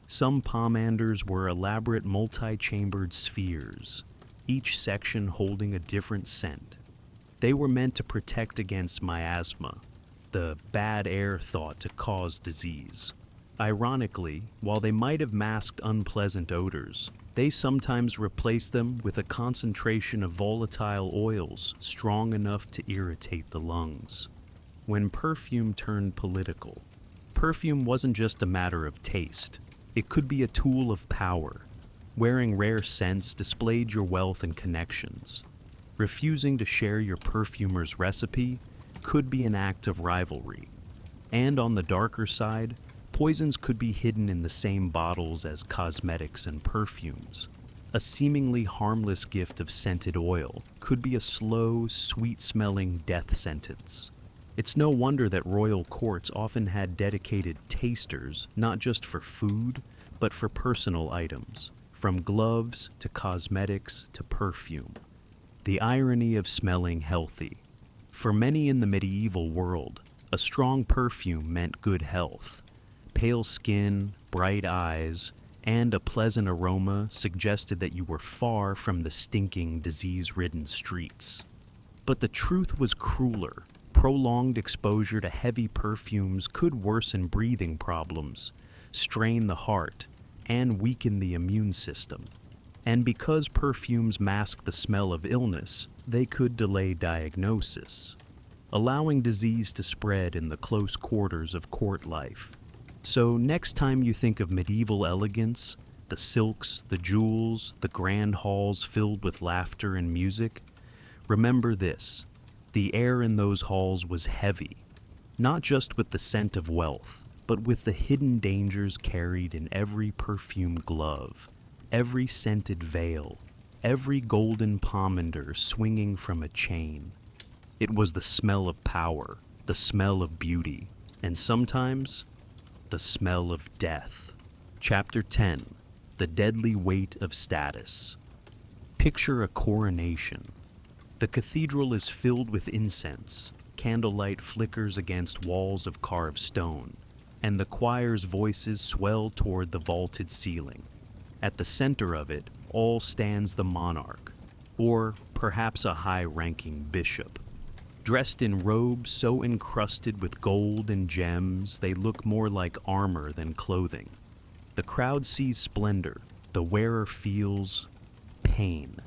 Some pomanders were elaborate multi-chambered spheres, each section holding a different scent. They were meant to protect against miasma, the bad air thought to cause disease. Ironically, while they might have masked unpleasant odors, they sometimes replaced them with a concentration of volatile oils strong enough to irritate the lungs. When perfume turned political, perfume wasn't just a matter of taste. It could be a tool of power. Wearing rare scents displayed your wealth and connections. Refusing to share your perfumer's recipe could be an act of rivalry. And on the darker side, poisons could be hidden in the same bottles as cosmetics and perfumes. A seemingly harmless gift of scented oil could be a slow, sweet-smelling death sentence. It's no wonder that royal courts often had dedicated tasters, not just for food, but for personal items, from gloves to cosmetics to perfume. The irony of smelling healthy. For many in the medieval world, a strong perfume meant good health. Pale skin, bright eyes, and a pleasant aroma suggested that you were far from the stinking, disease-ridden streets. But the truth was crueler. Prolonged exposure to heavy perfumes could worsen breathing problems, strain the heart, and weaken the immune system. And because perfumes mask the smell of illness, they could delay diagnosis, allowing disease to spread in the close quarters of court life. So next time you think of medieval elegance, the silks, the jewels, the grand halls filled with laughter and music, remember this: the air in those halls was heavy, not just with the scent of wealth, but with the hidden dangers carried in every perfumed glove, every scented veil, every golden pomander swinging from a chain. It was the smell of power, the smell of beauty, and sometimes the smell of death. Chapter 10. The Deadly Weight of Status. Picture a coronation. The cathedral is filled with incense. Candlelight flickers against walls of carved stone, and the choir's voices swell toward the vaulted ceiling. At the center of it all stands the monarch, or perhaps a high-ranking bishop, dressed in robes so encrusted with gold and gems they look more like armor than clothing. The crowd sees splendor, the wearer feels pain.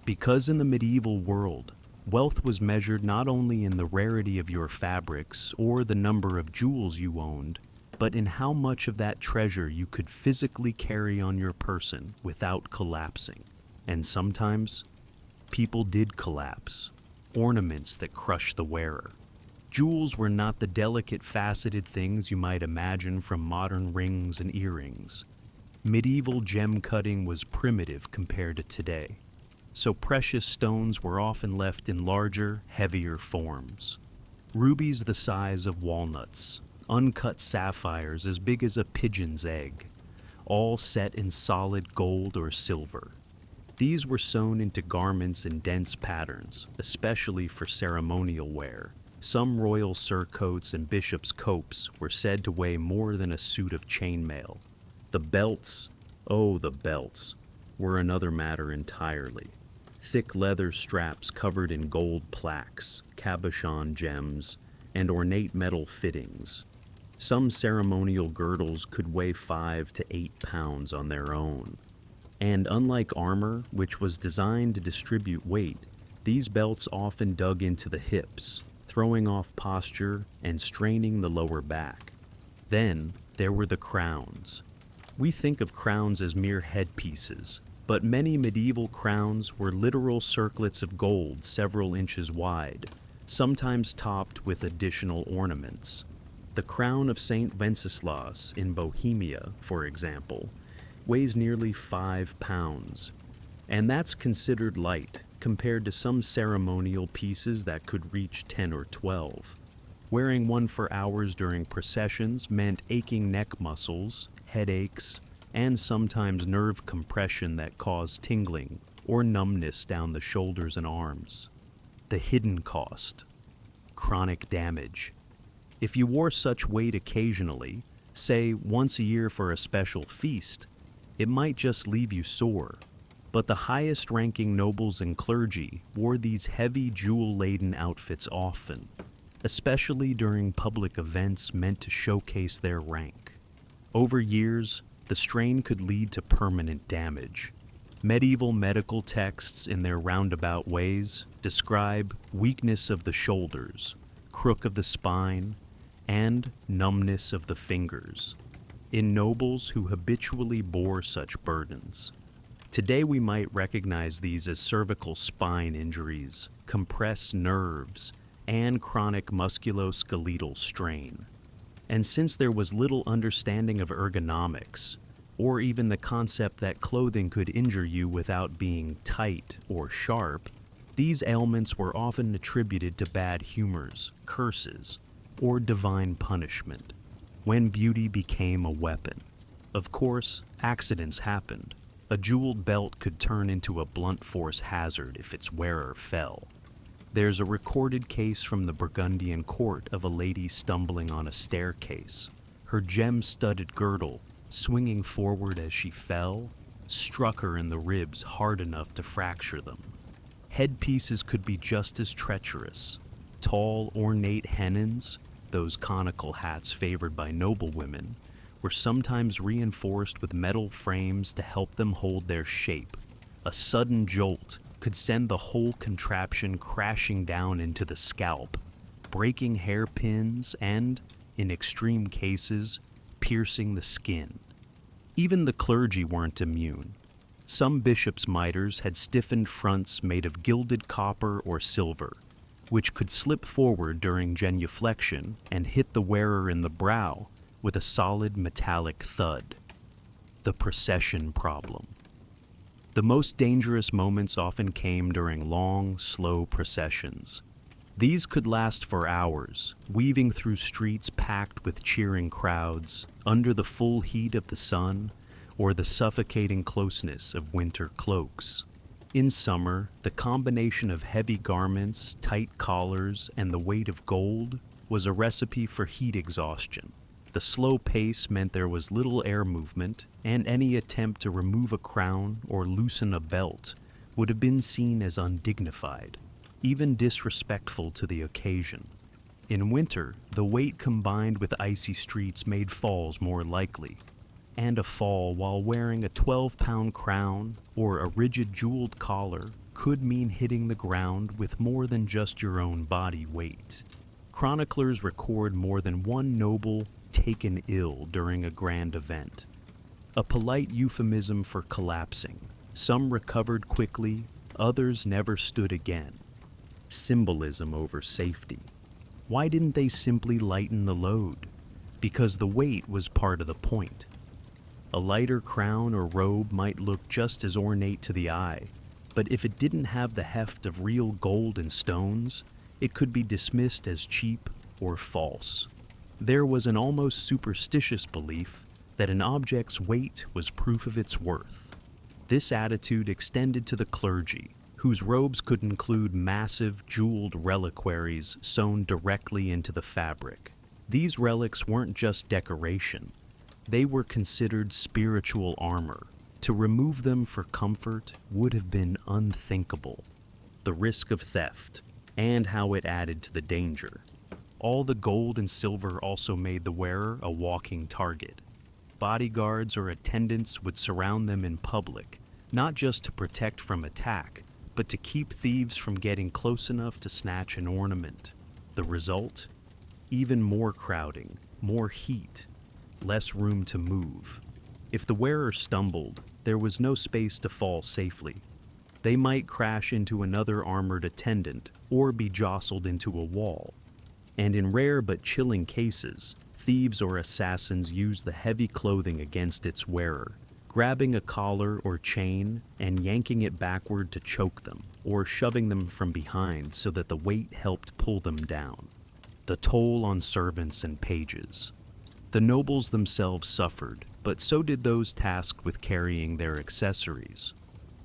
Because in the medieval world, wealth was measured not only in the rarity of your fabrics or the number of jewels you owned, but in how much of that treasure you could physically carry on your person without collapsing. And sometimes, people did collapse. Ornaments that crushed the wearer. Jewels were not the delicate, faceted things you might imagine from modern rings and earrings. Medieval gem cutting was primitive compared to today, so precious stones were often left in larger, heavier forms. Rubies the size of walnuts, uncut sapphires as big as a pigeon's egg, all set in solid gold or silver. These were sewn into garments in dense patterns, especially for ceremonial wear. Some royal surcoats and bishops' copes were said to weigh more than a suit of chainmail. The belts, oh the belts, were another matter entirely. Thick leather straps covered in gold plaques, cabochon gems, and ornate metal fittings. Some ceremonial girdles could weigh 5 to 8 pounds on their own. And unlike armor, which was designed to distribute weight, these belts often dug into the hips, throwing off posture and straining the lower back. Then there were the crowns. We think of crowns as mere headpieces, but many medieval crowns were literal circlets of gold several inches wide, sometimes topped with additional ornaments. The crown of Saint Wenceslas in Bohemia, for example, weighs nearly 5 pounds, and that's considered light compared to some ceremonial pieces that could reach 10 or 12. Wearing one for hours during processions meant aching neck muscles, headaches, and sometimes nerve compression that caused tingling or numbness down the shoulders and arms. The hidden cost: chronic damage. If you wore such weight occasionally, say once a year for a special feast, it might just leave you sore. But the highest-ranking nobles and clergy wore these heavy, jewel-laden outfits often, especially during public events meant to showcase their rank. Over years, the strain could lead to permanent damage. Medieval medical texts, in their roundabout ways, describe weakness of the shoulders, crook of the spine, and numbness of the fingers in nobles who habitually bore such burdens. Today we might recognize these as cervical spine injuries, compressed nerves, and chronic musculoskeletal strain. And since there was little understanding of ergonomics, or even the concept that clothing could injure you without being tight or sharp, these ailments were often attributed to bad humors, curses, or divine punishment, when beauty became a weapon. Of course, accidents happened. A jeweled belt could turn into a blunt force hazard if its wearer fell. There's a recorded case from the Burgundian court of a lady stumbling on a staircase. Her gem-studded girdle, swinging forward as she fell, struck her in the ribs hard enough to fracture them. Headpieces could be just as treacherous. Tall, ornate hennons, those conical hats favored by noble women, were sometimes reinforced with metal frames to help them hold their shape. A sudden jolt could send the whole contraption crashing down into the scalp, breaking hairpins and, in extreme cases, piercing the skin. Even the clergy weren't immune. Some bishops' mitres had stiffened fronts made of gilded copper or silver, which could slip forward during genuflection and hit the wearer in the brow with a solid metallic thud. The procession problem. The most dangerous moments often came during long, slow processions. These could last for hours, weaving through streets packed with cheering crowds, under the full heat of the sun, or the suffocating closeness of winter cloaks. In summer, the combination of heavy garments, tight collars, and the weight of gold was a recipe for heat exhaustion. The slow pace meant there was little air movement, and any attempt to remove a crown or loosen a belt would have been seen as undignified, even disrespectful to the occasion. In winter, the weight combined with icy streets made falls more likely, and a fall while wearing a 12-pound crown or a rigid jeweled collar could mean hitting the ground with more than just your own body weight. Chroniclers record more than one noble taken ill during a grand event, a polite euphemism for collapsing. Some recovered quickly, others never stood again. Symbolism over safety. Why didn't they simply lighten the load? Because the weight was part of the point. A lighter crown or robe might look just as ornate to the eye, but if it didn't have the heft of real gold and stones, it could be dismissed as cheap or false. There was an almost superstitious belief that an object's weight was proof of its worth. This attitude extended to the clergy, whose robes could include massive, jeweled reliquaries sewn directly into the fabric. These relics weren't just decoration. They were considered spiritual armor. To remove them for comfort would have been unthinkable. The risk of theft, and how it added to the danger. All the gold and silver also made the wearer a walking target. Bodyguards or attendants would surround them in public, not just to protect from attack, but to keep thieves from getting close enough to snatch an ornament. The result? Even more crowding, more heat, less room to move. If the wearer stumbled, there was no space to fall safely. They might crash into another armored attendant or be jostled into a wall. And in rare but chilling cases, thieves or assassins used the heavy clothing against its wearer, grabbing a collar or chain and yanking it backward to choke them, or shoving them from behind so that the weight helped pull them down. The toll on servants and pages. The nobles themselves suffered, but so did those tasked with carrying their accessories.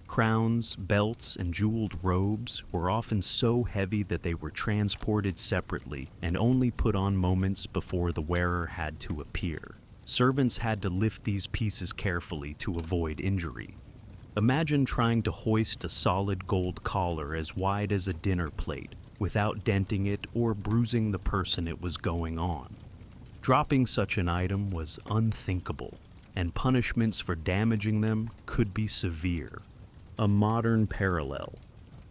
Crowns, belts, and jeweled robes were often so heavy that they were transported separately and only put on moments before the wearer had to appear. Servants had to lift these pieces carefully to avoid injury. Imagine trying to hoist a solid gold collar as wide as a dinner plate without denting it or bruising the person it was going on. Dropping such an item was unthinkable, and punishments for damaging them could be severe. A modern parallel.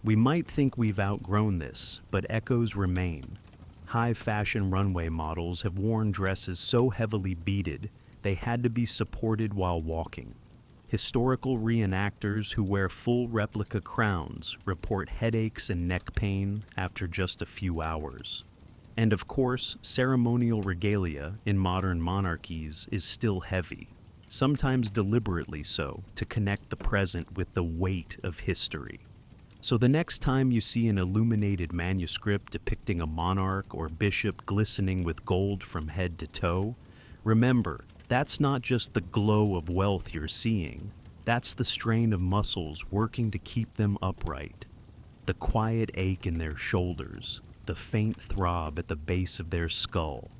We might think we've outgrown this, but echoes remain. High-fashion runway models have worn dresses so heavily beaded they had to be supported while walking. Historical reenactors who wear full replica crowns report headaches and neck pain after just a few hours. And of course, ceremonial regalia in modern monarchies is still heavy, sometimes deliberately so, to connect the present with the weight of history. So the next time you see an illuminated manuscript depicting a monarch or bishop glistening with gold from head to toe, remember, that's not just the glow of wealth you're seeing, that's the strain of muscles working to keep them upright, the quiet ache in their shoulders, the faint throb at the base of their skull.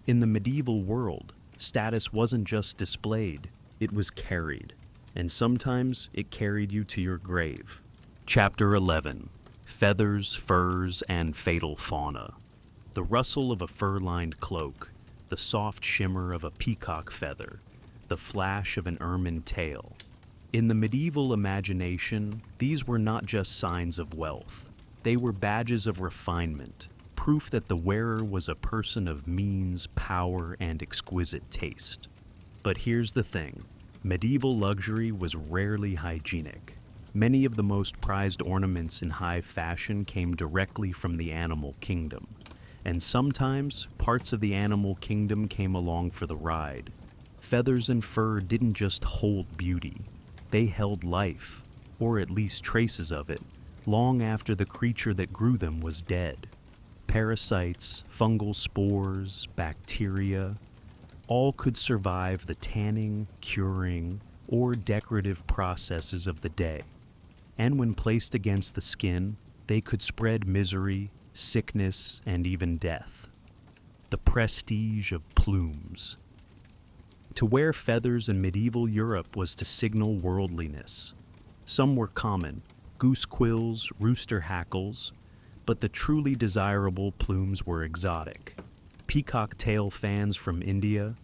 In the medieval world, status wasn't just displayed, it was carried, and sometimes it carried you to your grave. Chapter 11. Feathers, Furs, and Fatal Fauna. The rustle of a fur-lined cloak, the soft shimmer of a peacock feather, the flash of an ermine tail. In the medieval imagination, these were not just signs of wealth. They were badges of refinement, proof that the wearer was a person of means, power, and exquisite taste. But here's the thing. Medieval luxury was rarely hygienic. Many of the most prized ornaments in high fashion came directly from the animal kingdom. And sometimes, parts of the animal kingdom came along for the ride. Feathers and fur didn't just hold beauty. They held life, or at least traces of it, long after the creature that grew them was dead. Parasites, fungal spores, bacteria, all could survive the tanning, curing, or decorative processes of the day. And when placed against the skin, they could spread misery, sickness, and even death. The prestige of plumes. To wear feathers in medieval Europe was to signal worldliness. Some were common, goose quills, rooster hackles, but the truly desirable plumes were exotic. Peacock tail fans from India,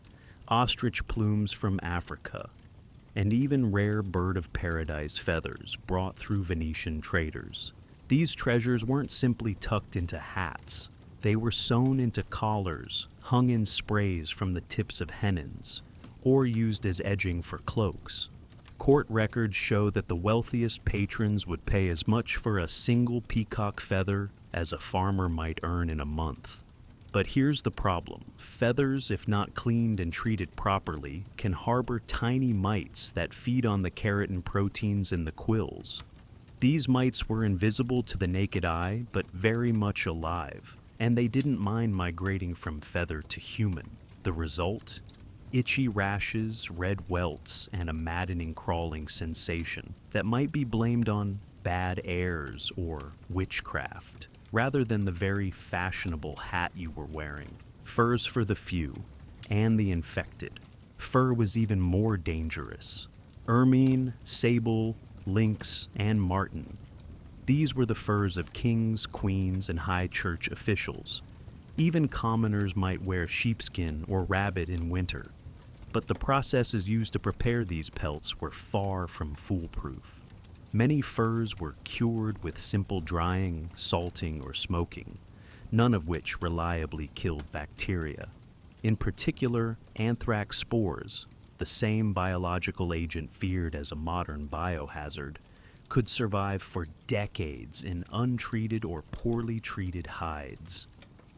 ostrich plumes from Africa, and even rare bird of paradise feathers brought through Venetian traders. These treasures weren't simply tucked into hats. They were sewn into collars, hung in sprays from the tips of hennons, or used as edging for cloaks. Court records show that the wealthiest patrons would pay as much for a single peacock feather as a farmer might earn in a month. But here's the problem. Feathers, if not cleaned and treated properly, can harbor tiny mites that feed on the keratin proteins in the quills. These mites were invisible to the naked eye, but very much alive, and they didn't mind migrating from feather to human. The result? Itchy rashes, red welts, and a maddening crawling sensation that might be blamed on bad airs or witchcraft, rather than the very fashionable hat you were wearing. Furs for the few, and the infected. Fur was even more dangerous. Ermine, sable, lynx, and marten. These were the furs of kings, queens, and high church officials. Even commoners might wear sheepskin or rabbit in winter, but the processes used to prepare these pelts were far from foolproof. Many furs were cured with simple drying, salting, or smoking, none of which reliably killed bacteria. In particular, anthrax spores, the same biological agent feared as a modern biohazard, could survive for decades in untreated or poorly treated hides.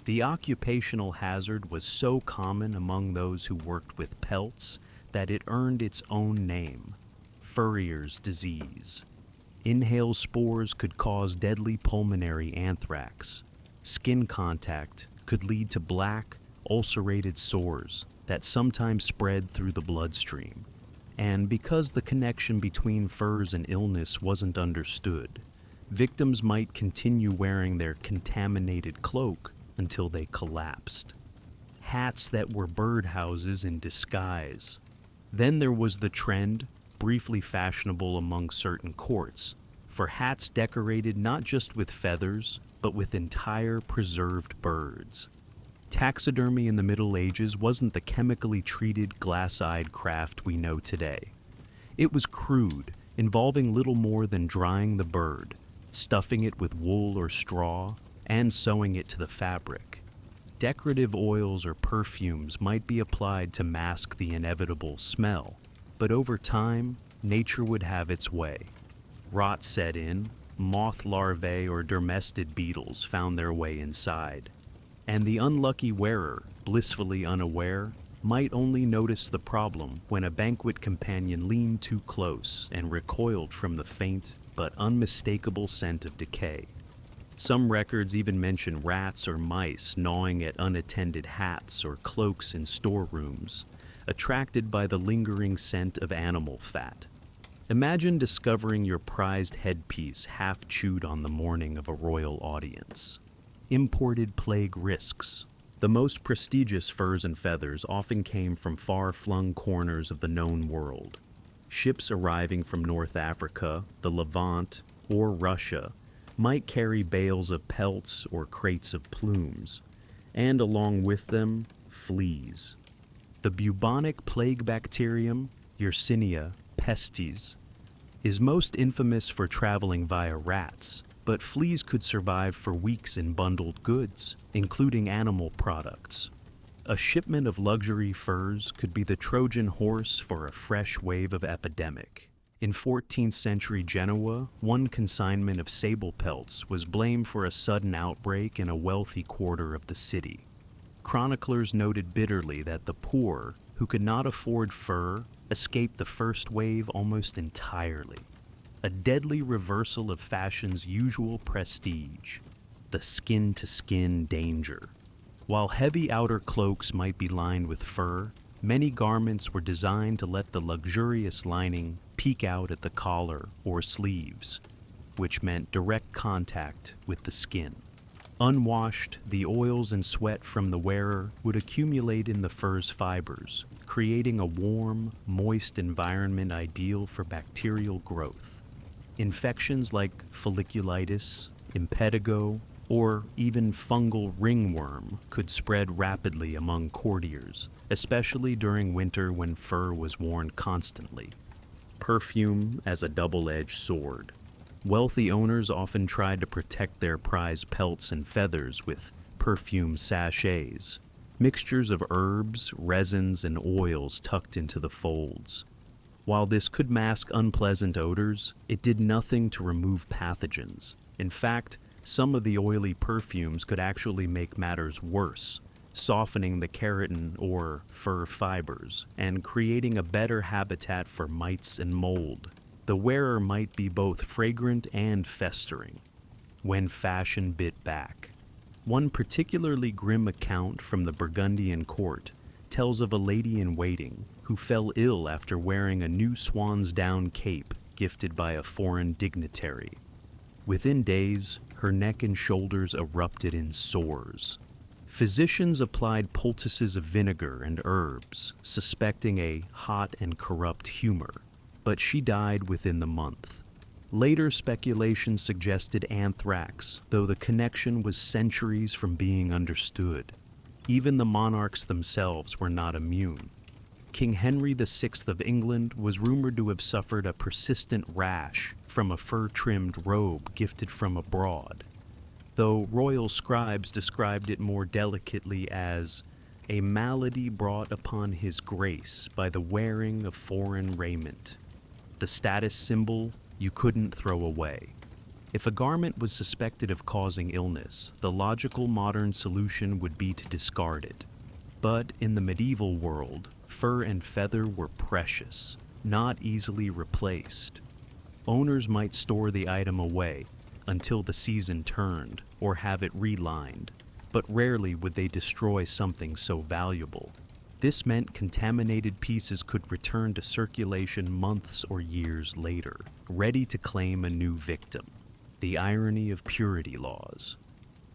The occupational hazard was so common among those who worked with pelts that it earned its own name, furrier's disease. Inhaled spores could cause deadly pulmonary anthrax. Skin contact could lead to black, ulcerated sores that sometimes spread through the bloodstream. And because the connection between furs and illness wasn't understood, victims might continue wearing their contaminated cloak until they collapsed. Hats that were birdhouses in disguise. Then there was the trend, briefly fashionable among certain courts, for hats decorated not just with feathers, but with entire preserved birds. Taxidermy in the Middle Ages wasn't the chemically treated, glass-eyed craft we know today. It was crude, involving little more than drying the bird, stuffing it with wool or straw, and sewing it to the fabric. Decorative oils or perfumes might be applied to mask the inevitable smell, but over time, nature would have its way. Rot set in, moth larvae or dermestid beetles found their way inside, and the unlucky wearer, blissfully unaware, might only notice the problem when a banquet companion leaned too close and recoiled from the faint but unmistakable scent of decay. Some records even mention rats or mice gnawing at unattended hats or cloaks in storerooms, attracted by the lingering scent of animal fat. Imagine discovering your prized headpiece half chewed on the morning of a royal audience. Imported plague risks. The most prestigious furs and feathers often came from far-flung corners of the known world. Ships arriving from North Africa, the Levant, or Russia might carry bales of pelts or crates of plumes, and along with them, fleas. The bubonic plague bacterium, Yersinia pestis, is most infamous for traveling via rats, but fleas could survive for weeks in bundled goods, including animal products. A shipment of luxury furs could be the Trojan horse for a fresh wave of epidemic. In 14th century Genoa, one consignment of sable pelts was blamed for a sudden outbreak in a wealthy quarter of the city. Chroniclers noted bitterly that the poor, who could not afford fur, escaped the first wave almost entirely. A deadly reversal of fashion's usual prestige, the skin-to-skin danger. While heavy outer cloaks might be lined with fur, many garments were designed to let the luxurious lining peek out at the collar or sleeves, which meant direct contact with the skin. Unwashed, the oils and sweat from the wearer would accumulate in the fur's fibers, creating a warm, moist environment ideal for bacterial growth. Infections like folliculitis, impetigo, or even fungal ringworm could spread rapidly among courtiers, especially during winter when fur was worn constantly. Perfume as a double-edged sword. Wealthy owners often tried to protect their prized pelts and feathers with perfume sachets, mixtures of herbs, resins, and oils tucked into the folds. While this could mask unpleasant odors, it did nothing to remove pathogens. In fact, some of the oily perfumes could actually make matters worse, softening the keratin or fur fibers and creating a better habitat for mites and mold. The wearer might be both fragrant and festering. When fashion bit back. One particularly grim account from the Burgundian court tells of a lady-in-waiting who fell ill after wearing a new swan's down cape gifted by a foreign dignitary. Within days, her neck and shoulders erupted in sores. Physicians applied poultices of vinegar and herbs, suspecting a hot and corrupt humor, but she died within the month. Later speculation suggested anthrax, though the connection was centuries from being understood. Even the monarchs themselves were not immune. King Henry VI of England was rumored to have suffered a persistent rash from a fur-trimmed robe gifted from abroad, though royal scribes described it more delicately as a malady brought upon his grace by the wearing of foreign raiment, the status symbol you couldn't throw away. If a garment was suspected of causing illness, the logical modern solution would be to discard it. But in the medieval world, fur and feather were precious, not easily replaced. Owners might store the item away until the season turned or have it relined, but rarely would they destroy something so valuable. This meant contaminated pieces could return to circulation months or years later, ready to claim a new victim. The irony of purity laws.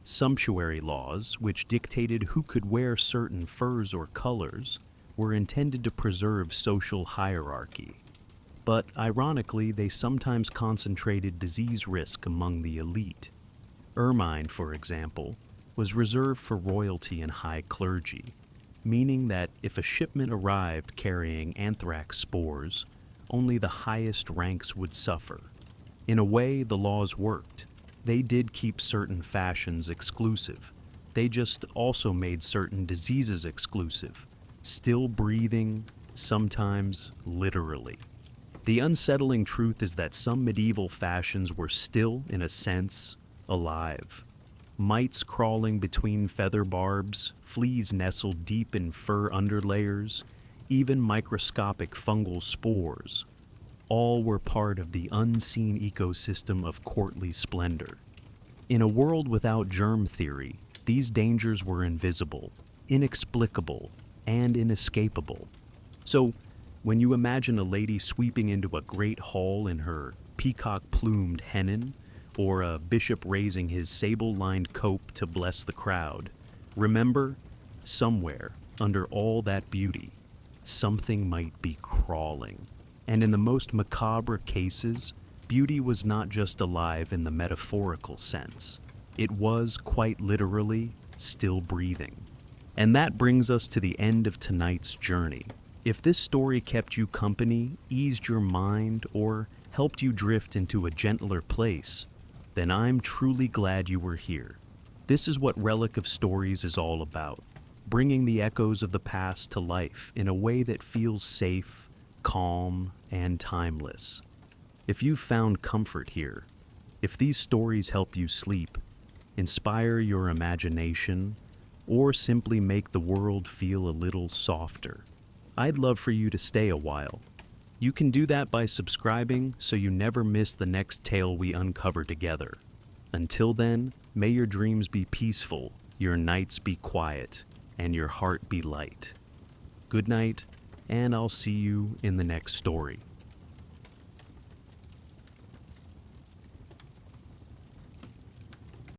Sumptuary laws, which dictated who could wear certain furs or colors, were intended to preserve social hierarchy. But ironically, they sometimes concentrated disease risk among the elite. Ermine, for example, was reserved for royalty and high clergy, meaning that if a shipment arrived carrying anthrax spores, only the highest ranks would suffer. In a way, the laws worked. They did keep certain fashions exclusive. They just also made certain diseases exclusive, still breathing, sometimes literally. The unsettling truth is that some medieval fashions were still, in a sense, alive. Mites crawling between feather barbs, fleas nestled deep in fur underlayers, even microscopic fungal spores. All were part of the unseen ecosystem of courtly splendor. In a world without germ theory, these dangers were invisible, inexplicable, and inescapable. So, when you imagine a lady sweeping into a great hall in her peacock-plumed hennin, or a bishop raising his sable-lined cope to bless the crowd, remember, somewhere, under all that beauty, something might be crawling. And in the most macabre cases, beauty was not just alive in the metaphorical sense. It was, quite literally, still breathing. And that brings us to the end of tonight's journey. If this story kept you company, eased your mind, or helped you drift into a gentler place, then I'm truly glad you were here. This is what Relic of Stories is all about, bringing the echoes of the past to life in a way that feels safe, calm, and timeless. If you've found comfort here, if these stories help you sleep, inspire your imagination, or simply make the world feel a little softer, I'd love for you to stay a while. You can do that by subscribing so you never miss the next tale we uncover together. Until then, may your dreams be peaceful, your nights be quiet, and your heart be light. Good night, and I'll see you in the next story.